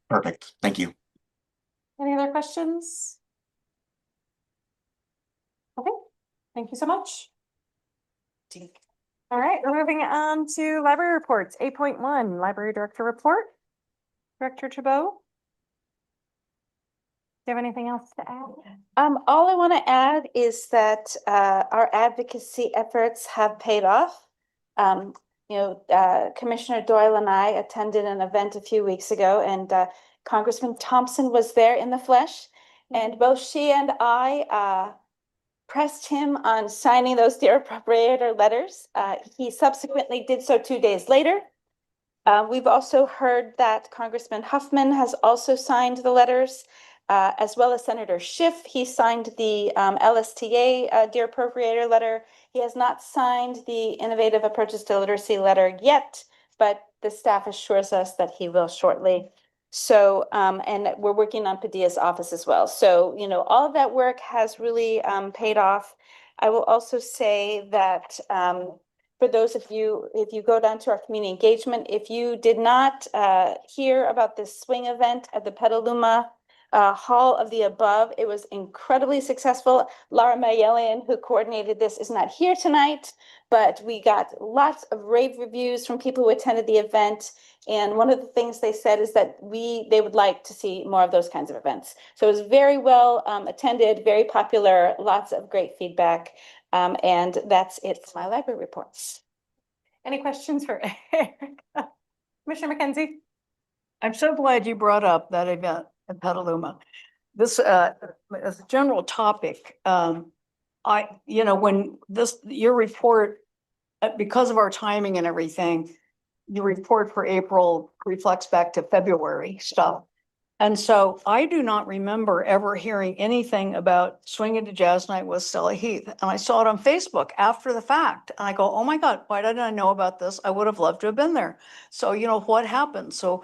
Perfect. Thank you. Any other questions? Okay, thank you so much. All right, we're moving on to library reports. 8.1, Library Director Report. Director Chabot. Do you have anything else to add? All I want to add is that our advocacy efforts have paid off. Commissioner Doyle and I attended an event a few weeks ago, and Congressman Thompson was there in the flesh, and both she and I pressed him on signing those Dear Appropriator letters. He subsequently did so 2 days later. We've also heard that Congressman Huffman has also signed the letters, as well as Senator Schiff. He signed the LSTA Dear Appropriator letter. He has not signed the Innovative Approaches to Literacy letter yet, but the staff assures us that he will shortly. So, and we're working on Padilla's office as well. So, all of that work has really paid off. I will also say that for those of you, if you go down to our community engagement, if you did not hear about this swing event at the Petaluma Hall of the Above. It was incredibly successful. Laura Mayelian, who coordinated this, is not here tonight, but we got lots of rave reviews from people who attended the event. And one of the things they said is that they would like to see more of those kinds of events. So it was very well attended, very popular, lots of great feedback. And that's it for my library reports. Any questions for Erica? Commissioner McKenzie? I'm so glad you brought up that event in Petaluma. This, as a general topic, when your report, because of our timing and everything, your report for April reflects back to February stuff. And so I do not remember ever hearing anything about Swinging to Jazz Night with Stella Heath. And I saw it on Facebook after the fact. And I go, oh my God, why didn't I know about this? I would have loved to have been there. So, what happened? So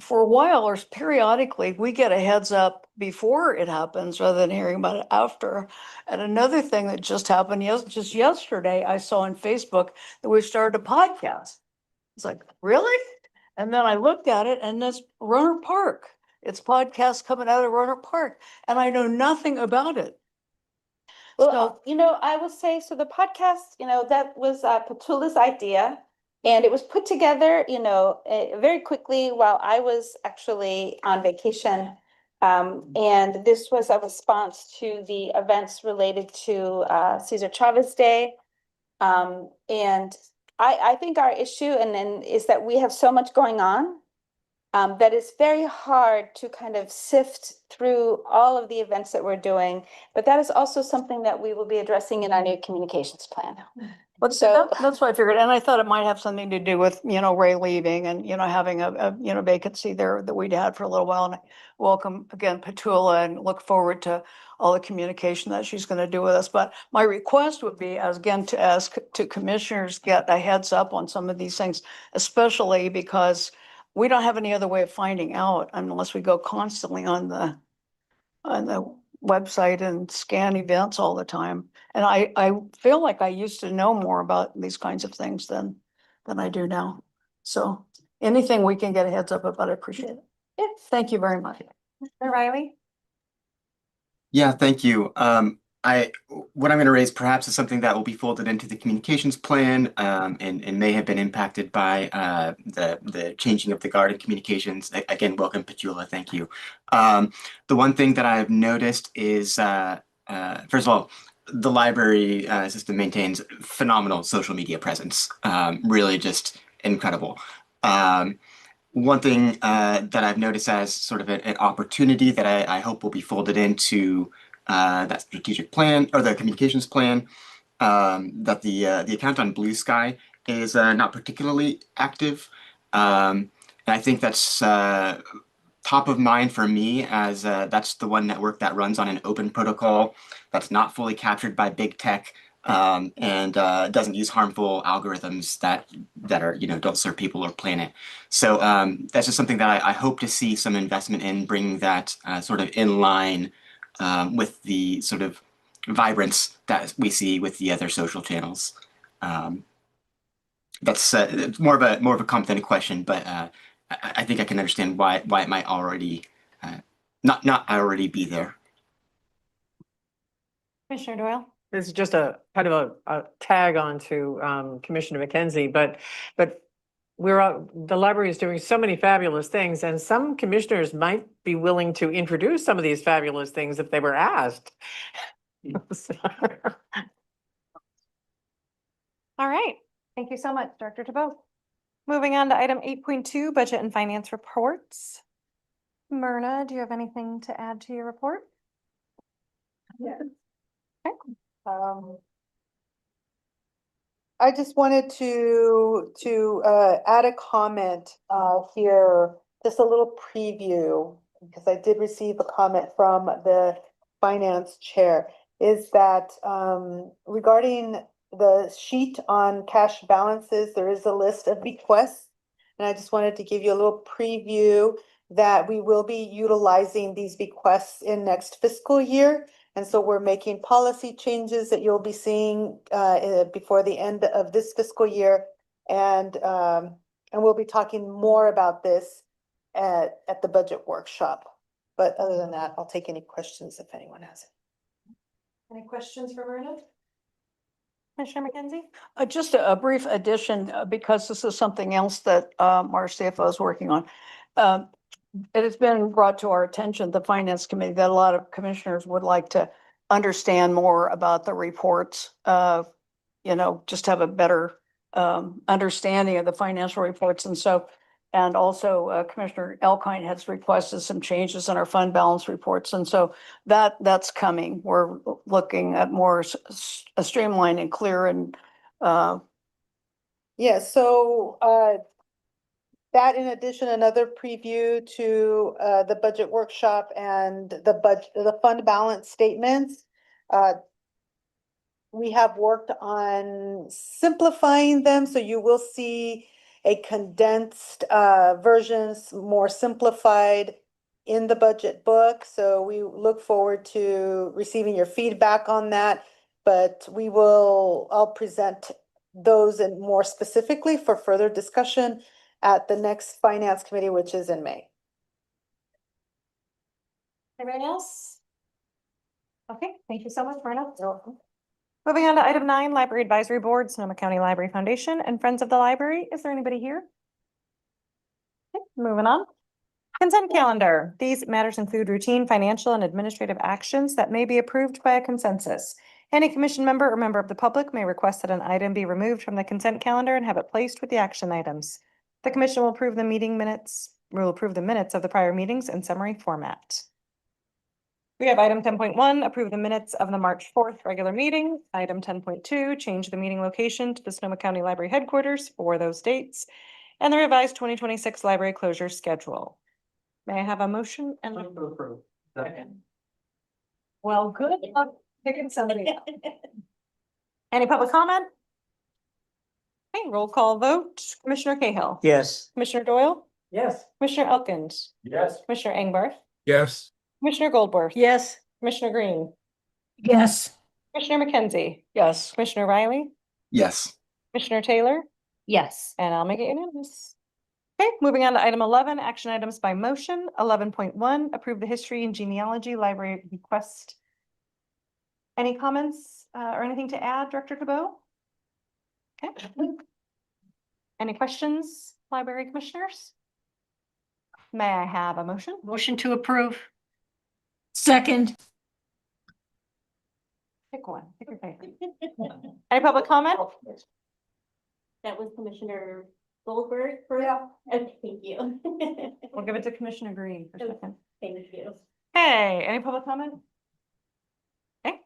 for a while or periodically, we get a heads up before it happens rather than hearing about it after. And another thing that just happened just yesterday, I saw on Facebook that we started a podcast. It's like, really? And then I looked at it and it's Runner Park. It's podcasts coming out of Runner Park. And I know nothing about it. Well, I will say, so the podcast, that was Petula's idea. And it was put together, very quickly while I was actually on vacation. And this was a response to the events related to Cesar Chavez Day. And I think our issue is that we have so much going on that it's very hard to kind of sift through all of the events that we're doing. But that is also something that we will be addressing in our new communications plan. But so that's what I figured. And I thought it might have something to do with, Ray leaving and, having a vacancy there that we'd had for a little while. And I welcome again, Petula, and look forward to all the communication that she's going to do with us. But my request would be, as to commissioners, get a heads up on some of these things, especially because we don't have any other way of finding out unless we go constantly on the website and scan events all the time. And I feel like I used to know more about these kinds of things than I do now. So anything we can get a heads up about, I appreciate it. Yes. Thank you very much. Mr. Riley? Yeah, thank you. What I'm going to raise perhaps is something that will be folded into the communications plan, and may have been impacted by the changing of the guard in communications. Again, welcome, Petula. Thank you. The one thing that I've noticed is, first of all, the library system maintains phenomenal social media presence. Really just incredible. One thing that I've noticed as sort of an opportunity that I hope will be folded into that strategic plan or the communications plan, that the account on Blue Sky is not particularly active. And I think that's top of mind for me, as that's the one network that runs on an open protocol that's not fully captured by big tech, and doesn't use harmful algorithms that are, don't serve people or planet. So that's just something that I hope to see some investment in, bringing that sort of in line with the sort of vibrance that we see with the other social channels. That's more of a comment than a question, but I think I can understand why it might already not already be there. Commissioner Doyle? This is just a kind of a tag on to Commissioner McKenzie, but the library is doing so many fabulous things, and some commissioners might be willing to introduce some of these fabulous things if they were asked. All right. Thank you so much, Director Tebow. Moving on to item 8.2, budget and finance reports. Myrna, do you have anything to add to your report? Yes. Okay. I just wanted to add a comment here, just a little preview, because I did receive a comment from the finance chair, is that regarding the sheet on cash balances, there is a list of bequests. And I just wanted to give you a little preview that we will be utilizing these bequests in next fiscal year. And so we're making policy changes that you'll be seeing before the end of this fiscal year. And we'll be talking more about this at the budget workshop. But other than that, I'll take any questions if anyone has it. Any questions for Myrna? Commissioner McKenzie? Just a brief addition, because this is something else that our CFO is working on. It has been brought to our attention, the Finance Committee, that a lot of commissioners would like to understand more about the reports. Just have a better understanding of the financial reports. And also Commissioner Elkine has requested some changes in our fund balance reports. And so that's coming. We're looking at more a streamlined and clear and Yeah, so that in addition, another preview to the budget workshop and the fund balance statements. We have worked on simplifying them, so you will see a condensed versions, more simplified in the budget book. So we look forward to receiving your feedback on that, but I'll present those and more specifically for further discussion at the next Finance Committee, which is in May. Anybody else? Okay, thank you so much, Myrna. Moving on to item 9, Library Advisory Board, Sonoma County Library Foundation and Friends of the Library. Is there anybody here? Okay, moving on. Consent calendar. These matters include routine financial and administrative actions that may be approved by a consensus. Any commission member or member of the public may request that an item be removed from the consent calendar and have it placed with the action items. The commission will approve the minutes of the prior meetings in summary format. We have item 10.1, approve the minutes of the March 4th regular meeting. Item 10.2, change the meeting location to the Sonoma County Library Headquarters for those dates. And the revised 2026 library closure schedule. May I have a motion and Approve. well, good luck picking somebody up. Any public comment? Okay, roll call vote. Commissioner Cahill. Yes. Commissioner Doyle. Yes. Commissioner Elkins. Yes. Commissioner Engbarth. Yes. Commissioner Goldworth. yes. Commissioner Green. Yes. Commissioner McKenzie. Yes. Commissioner Riley. Yes. Commissioner Taylor. Yes. And I'll make it unanimous. Okay, moving on to item 11, action items by motion. 11.1, approve the history and genealogy library request. Any comments or anything to add, Director Cabot? Okay. Any questions, library commissioners? May I have a motion? Motion to approve. Second. Pick one, pick your favorite. Any public comment? That was Commissioner Goldberg for, okay, thank you. We'll give it to Commissioner Green for a second. Thank you. Hey, any public comment? Okay.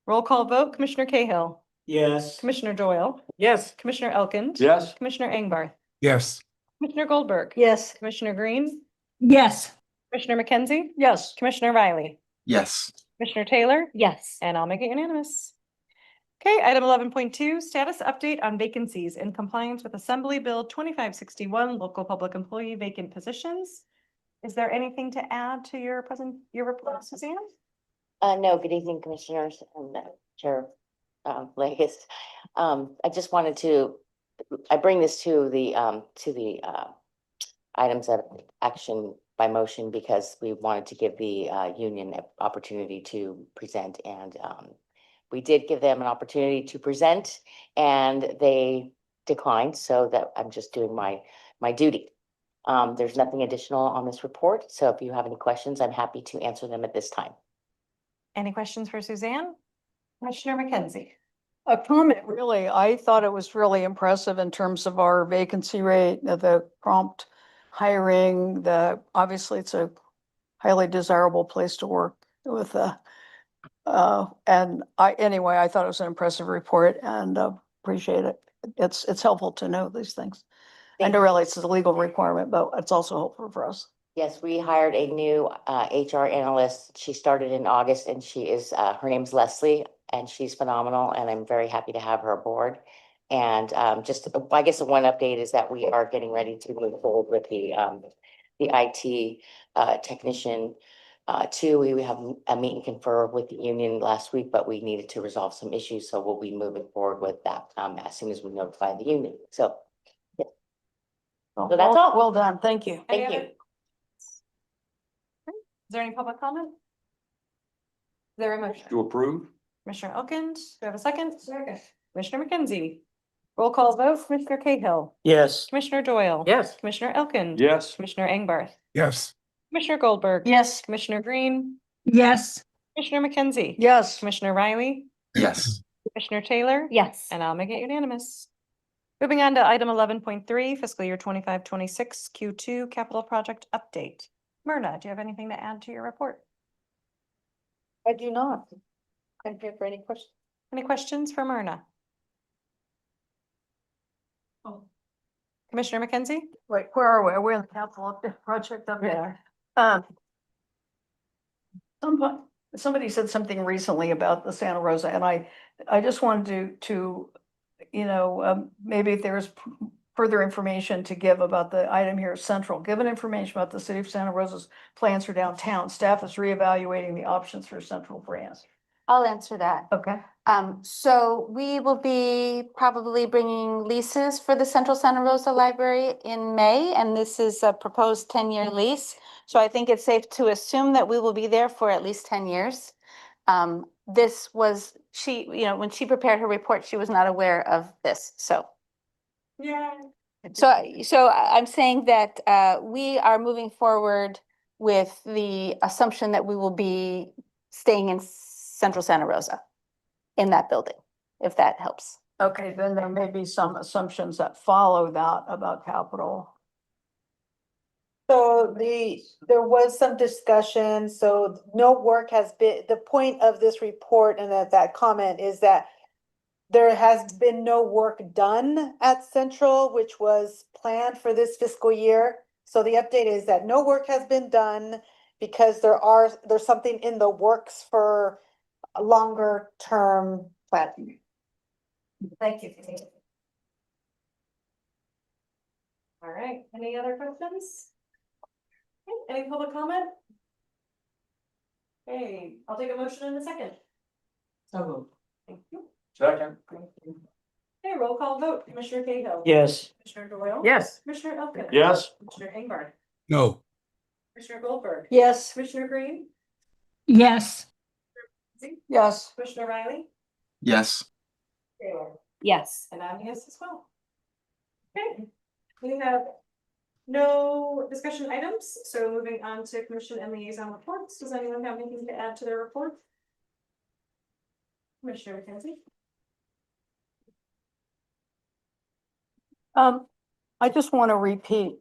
Roll call vote, Commissioner Cahill. Yes. Commissioner Doyle. Yes. Commissioner Elkins. Yes. Commissioner Engbarth. Yes. Commissioner Goldberg. Yes. Commissioner Green. Yes. Commissioner McKenzie. Yes. Commissioner Riley. Yes. Commissioner Taylor. Yes. And I'll make it unanimous. Okay, item 11.2, status update on vacancies in compliance with Assembly Bill 2561, local public employee vacant positions. Is there anything to add to your report, Suzanne? No, good evening, Commissioners and Chair Legis. I just wanted to, I bring this to the items of action by motion because we wanted to give the union an opportunity to present, and we did give them an opportunity to present and they declined, so that I'm just doing my duty. There's nothing additional on this report, so if you have any questions, I'm happy to answer them at this time. Any questions for Suzanne? Commissioner McKenzie. A comment, really. I thought it was really impressive in terms of our vacancy rate, the prompt hiring, obviously it's a highly desirable place to work with anyway, I thought it was an impressive report and appreciate it. It's helpful to know these things. And to realize it's a legal requirement, but it's also helpful for us. Yes, we hired a new HR analyst. She started in August and she is, her name's Leslie, and she's phenomenal, and I'm very happy to have her aboard. And just, I guess the one update is that we are getting ready to move forward with the IT technician. Two, we have a meet and confer with the union last week, but we needed to resolve some issues, so we'll be moving forward with that as soon as we notify the union. So, yeah. So that's all. Well done, thank you. Thank you. there any public comment? Is there a motion? To approve? Commissioner Elkins, do I have a second? Second. Commissioner McKenzie. Roll call vote, Commissioner Cahill, Yes. Commissioner Doyle. Yes. Commissioner Elkins. Yes. Commissioner Engbarth, Yes. Commissioner Goldberg. Yes. Commissioner Green, Yes. Commissioner McKenzie. Yes. Commissioner Riley, Yes. Commissioner Taylor. Yes. And I'll make it unanimous. Moving on to item 11.3, fiscal year 25-26 Q2 capital project update. Myrna, do you have anything to add to your report? I do not. I'm here for any questions. Any questions for Myrna? Commissioner McKenzie? Right, where are we? Are we in the capital project up there? Somebody said something recently about the Santa Rosa, and I just wanted to, maybe if there's further information to give about the item here, central, given information about the city of Santa Rosa's plans for downtown, staff is reevaluating the options for central brands. I'll answer that. Okay. So we will be probably bringing leases for the Central Santa Rosa Library in May, and this is a proposed 10-year lease. So I think it's safe to assume that we will be there for at least 10 years. This was, when she prepared her report, she was not aware of this, so. Yeah. So I'm saying that we are moving forward with the assumption that we will be staying in Central Santa Rosa in that building, if that helps. Okay, then there may be some assumptions that follow that about capital. So there was some discussion, so no work has been, the point of this report and that comment is that there has been no work done at Central, which was planned for this fiscal year. So the update is that no work has been done because there's something in the works for a longer term planning. Thank you. All right, any other questions? Okay, any public comment? Okay, I'll take a motion in a second. So Thank you. Second. Okay, roll call vote, Commissioner Cahill. Yes. Commissioner Doyle. yes. Commissioner Elkins. Yes. Commissioner Engbarth, No. Commissioner Goldberg. Yes. Commissioner Green, Yes. Yes. Commissioner Riley, Yes. Taylor, Yes. and I'm a yes as well. Okay, we have no discussion items, so moving on to commission and liaison reports. Does anyone have anything to add to their report? Commissioner McKenzie? I just want to repeat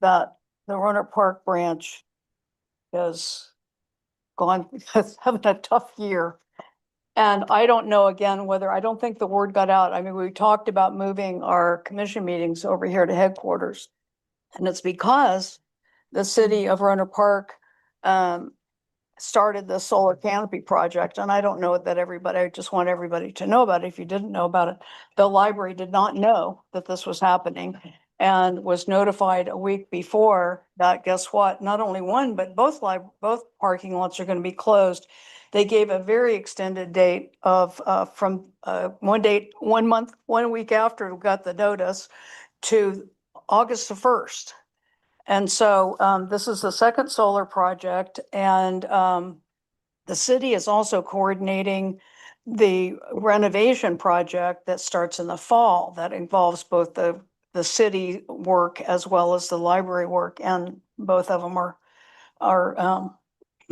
that the Roanoke Park branch is having a tough year. And I don't know again whether, I don't think the word got out. I mean, we talked about moving our commission meetings over here to headquarters. And it's because the city of Roanoke Park started the solar canopy project. And I don't know that everybody, I just want everybody to know about it. If you didn't know about it, the library did not know that this was happening and was notified a week before that. Guess what? Not only one, but both parking lots are going to be closed. They gave a very extended date of from 1 month, 1 week after we got the notice to August the 1st. And so this is the second solar project, and the city is also coordinating the renovation project that starts in the fall that involves both the city work as well as the library work, and both of them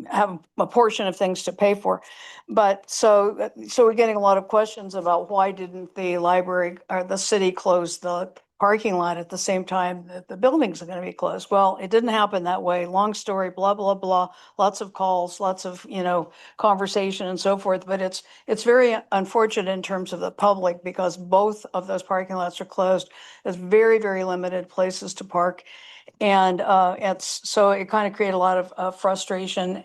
have a portion of things to pay for. But so we're getting a lot of questions about why didn't the library or the city close the parking lot at the same time that the buildings are going to be closed. Well, it didn't happen that way. Long story, blah, blah, blah, lots of calls, lots of, conversation and so forth. But it's very unfortunate in terms of the public because both of those parking lots are closed. There's very, very limited places to park. And so it kind of created a lot of frustration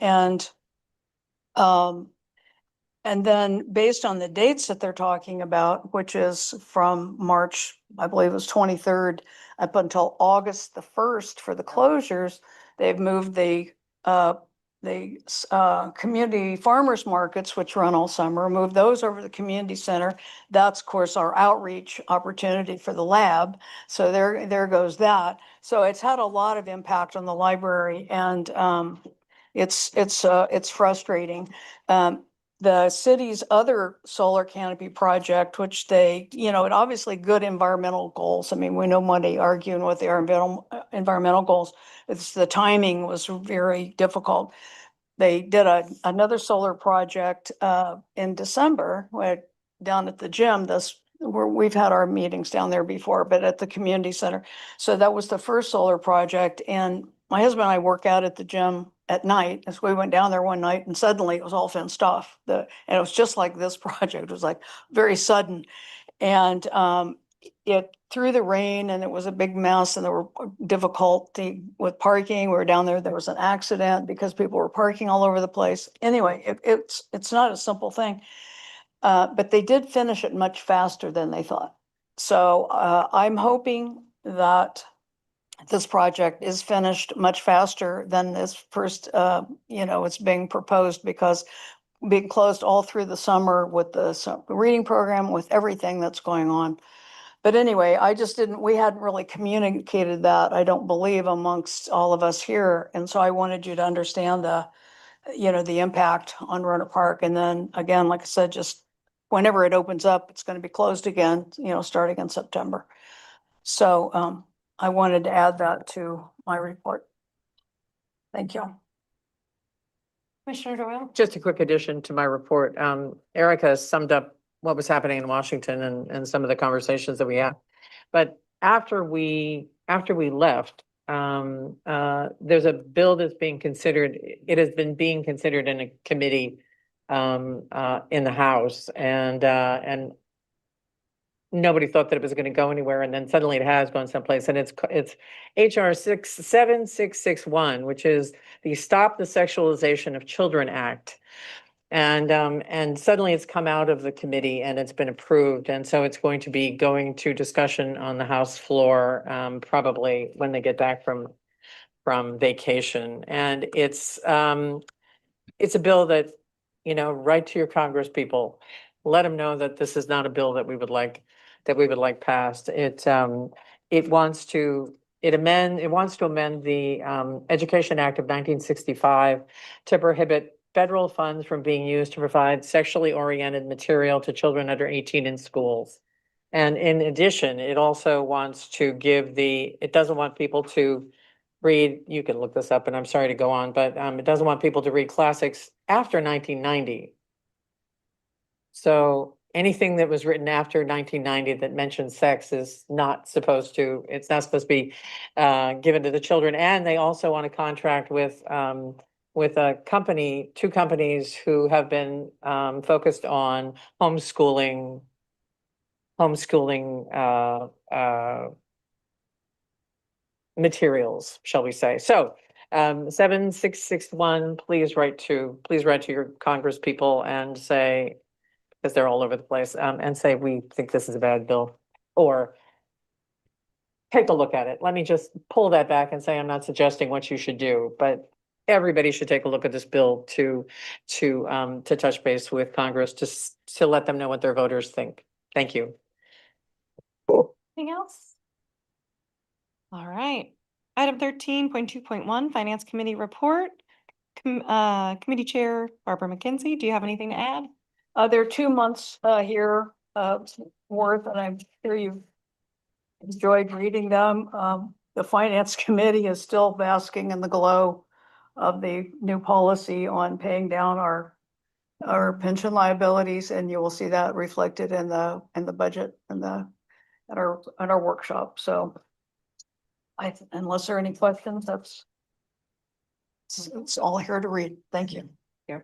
and then based on the dates that they're talking about, which is from March, I believe it was 23rd, up until August the 1st for the closures, they've moved the community farmers markets, which run all summer, moved those over to the community center. That's of course our outreach opportunity for the lab. So there goes that. So it's had a lot of impact on the library, and It's frustrating. The city's other solar canopy project, which they, it obviously good environmental goals. I mean, we know Monday arguing with the environmental goals. It's the timing was very difficult. They did another solar project in December down at the gym, where we've had our meetings down there before, but at the community center. So that was the first solar project. And my husband and I work out at the gym at night, as we went down there one night, and suddenly it was all fenced off. And it was just like this project. It was like very sudden. And it through the rain, and it was a big mess, and there were difficulty with parking. We were down there. There was an accident because people were parking all over the place. Anyway, it's not a simple thing. But they did finish it much faster than they thought. So I'm hoping that this project is finished much faster than this first, it's being proposed, because being closed all through the summer with the reading program, with everything that's going on. But anyway, we hadn't really communicated that, I don't believe, amongst all of us here. And so I wanted you to understand the impact on Rohnert Park. And then again, like I said, just whenever it opens up, it's going to be closed again, starting in September. So I wanted to add that to my report. Thank you. Commissioner Doyle? Just a quick addition to my report. Erica summed up what was happening in Washington and some of the conversations that we had. But after we left, there's a bill that's being considered. It has been being considered in a committee in the House, and nobody thought that it was going to go anywhere, and then suddenly it has gone someplace. And it's HR 7661, which is the Stop the Sexualization of Children Act. And suddenly it's come out of the committee and it's been approved. And so it's going to be going to discussion on the House floor, probably when they get back from vacation. And it's a bill that, write to your Congress people, let them know that this is not a bill that we would like passed. It wants to amend the Education Act of 1965 to prohibit federal funds from being used to provide sexually oriented material to children under 18 in schools. And in addition, it also wants to it doesn't want people to read, you can look this up, and I'm sorry to go on, but it doesn't want people to read classics after 1990. So anything that was written after 1990 that mentions sex is not supposed to, it's not supposed to be given to the children. And they also want to contract with two companies who have been focused on homeschooling materials, shall we say. So 7661, please write to your Congress people and say, because they're all over the place, and say, we think this is a bad bill, or take a look at it. Let me just pull that back and say, I'm not suggesting what you should do, but everybody should take a look at this bill to touch base with Congress, to let them know what their voters think. Thank you. Anything else? All right. Item 13.2.1, Finance Committee Report. Committee Chair Barbara McKenzie, do you have anything to add? There are 2 months here worth, and I'm sure you've enjoyed reading them. The Finance Committee is still basking in the glow of the new policy on paying down our pension liabilities, and you will see that reflected in the budget and at our workshop. So unless there are any questions, it's all here to read. Thank you. Yeah.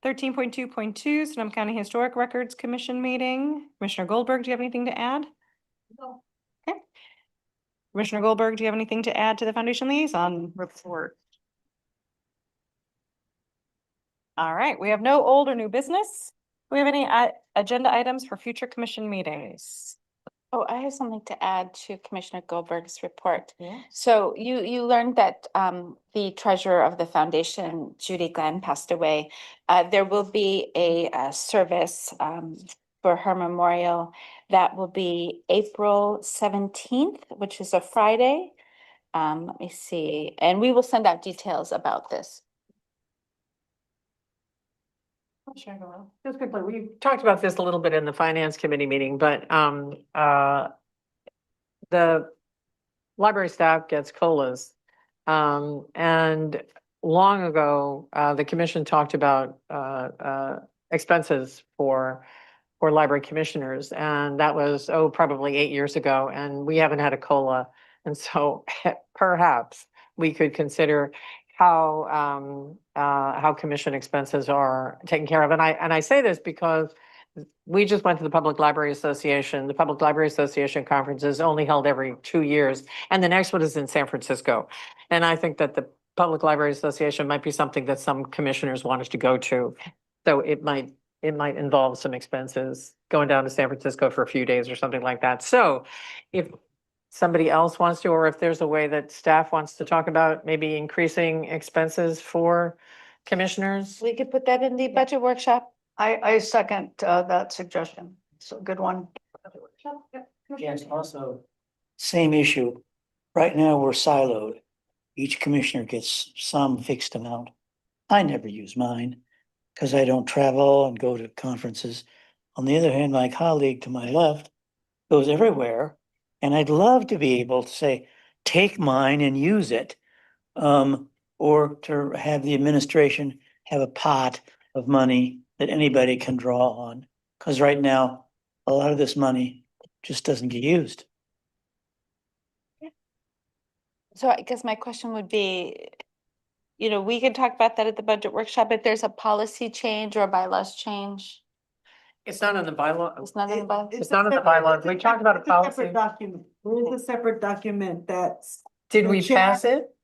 13.2.2, Sonoma County Historic Records Commission meeting. Commissioner Goldberg, do you have anything to add? No. Okay. Commissioner Goldberg, do you have anything to add to the Foundation Liaison report? All right, we have no old or new business. Do we have any agenda items for future commission meetings? Oh, I have something to add to Commissioner Goldberg's report. Yeah. So you learned that the treasurer of the foundation, Judy Glenn, passed away. There will be a service for her memorial that will be April 17th, which is a Friday. Let me see, and we will send out details about this. Just quickly, we talked about this a little bit in the finance committee meeting, but the library staff gets COLAs. And long ago, the commission talked about expenses for library commissioners, and that was, probably 8 years ago, and we haven't had a COLA. And so perhaps we could consider how commission expenses are taken care of. And I say this because we just went to the Public Library Association. The Public Library Association conference is only held every 2 years, and the next one is in San Francisco. And I think that the Public Library Association might be something that some commissioners wanted to go to. So it might involve some expenses going down to San Francisco for a few days or something like that. So if somebody else wants to, or if there's a way that staff wants to talk about maybe increasing expenses for commissioners. We could put that in the budget workshop. I second that suggestion. It's a good one. Yes, also, same issue. Right now, we're siloed. Each commissioner gets some fixed amount. I never use mine because I don't travel and go to conferences. On the other hand, my colleague to my left goes everywhere. And I'd love to be able to say, take mine and use it. Or to have the administration have a pot of money that anybody can draw on. Because right now, a lot of this money just doesn't get used. So I guess my question would be, we can talk about that at the budget workshop, if there's a policy change or a bylaws change. It's not in the bylaw. It's not in the bylaws. It's not in the bylaws. We talked about a policy. Document. There's a separate document that's. Did we pass it?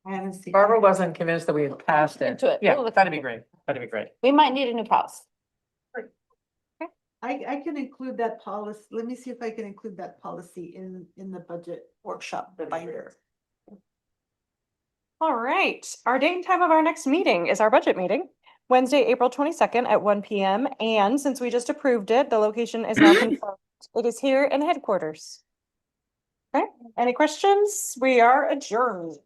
I haven't seen. Barbara wasn't convinced that we had passed it. Into it. Yeah, We'll look that'd be into great. That'd be great. We might need a new policy. I can include that policy. Let me see if I can include that policy in the budget workshop binder. All right, our date and time of our next meeting is our budget meeting, Wednesday, April 22nd at 1 p.m. And since we just approved it, the location is now confirmed. It is here in headquarters. Okay, any questions? We are adjourned.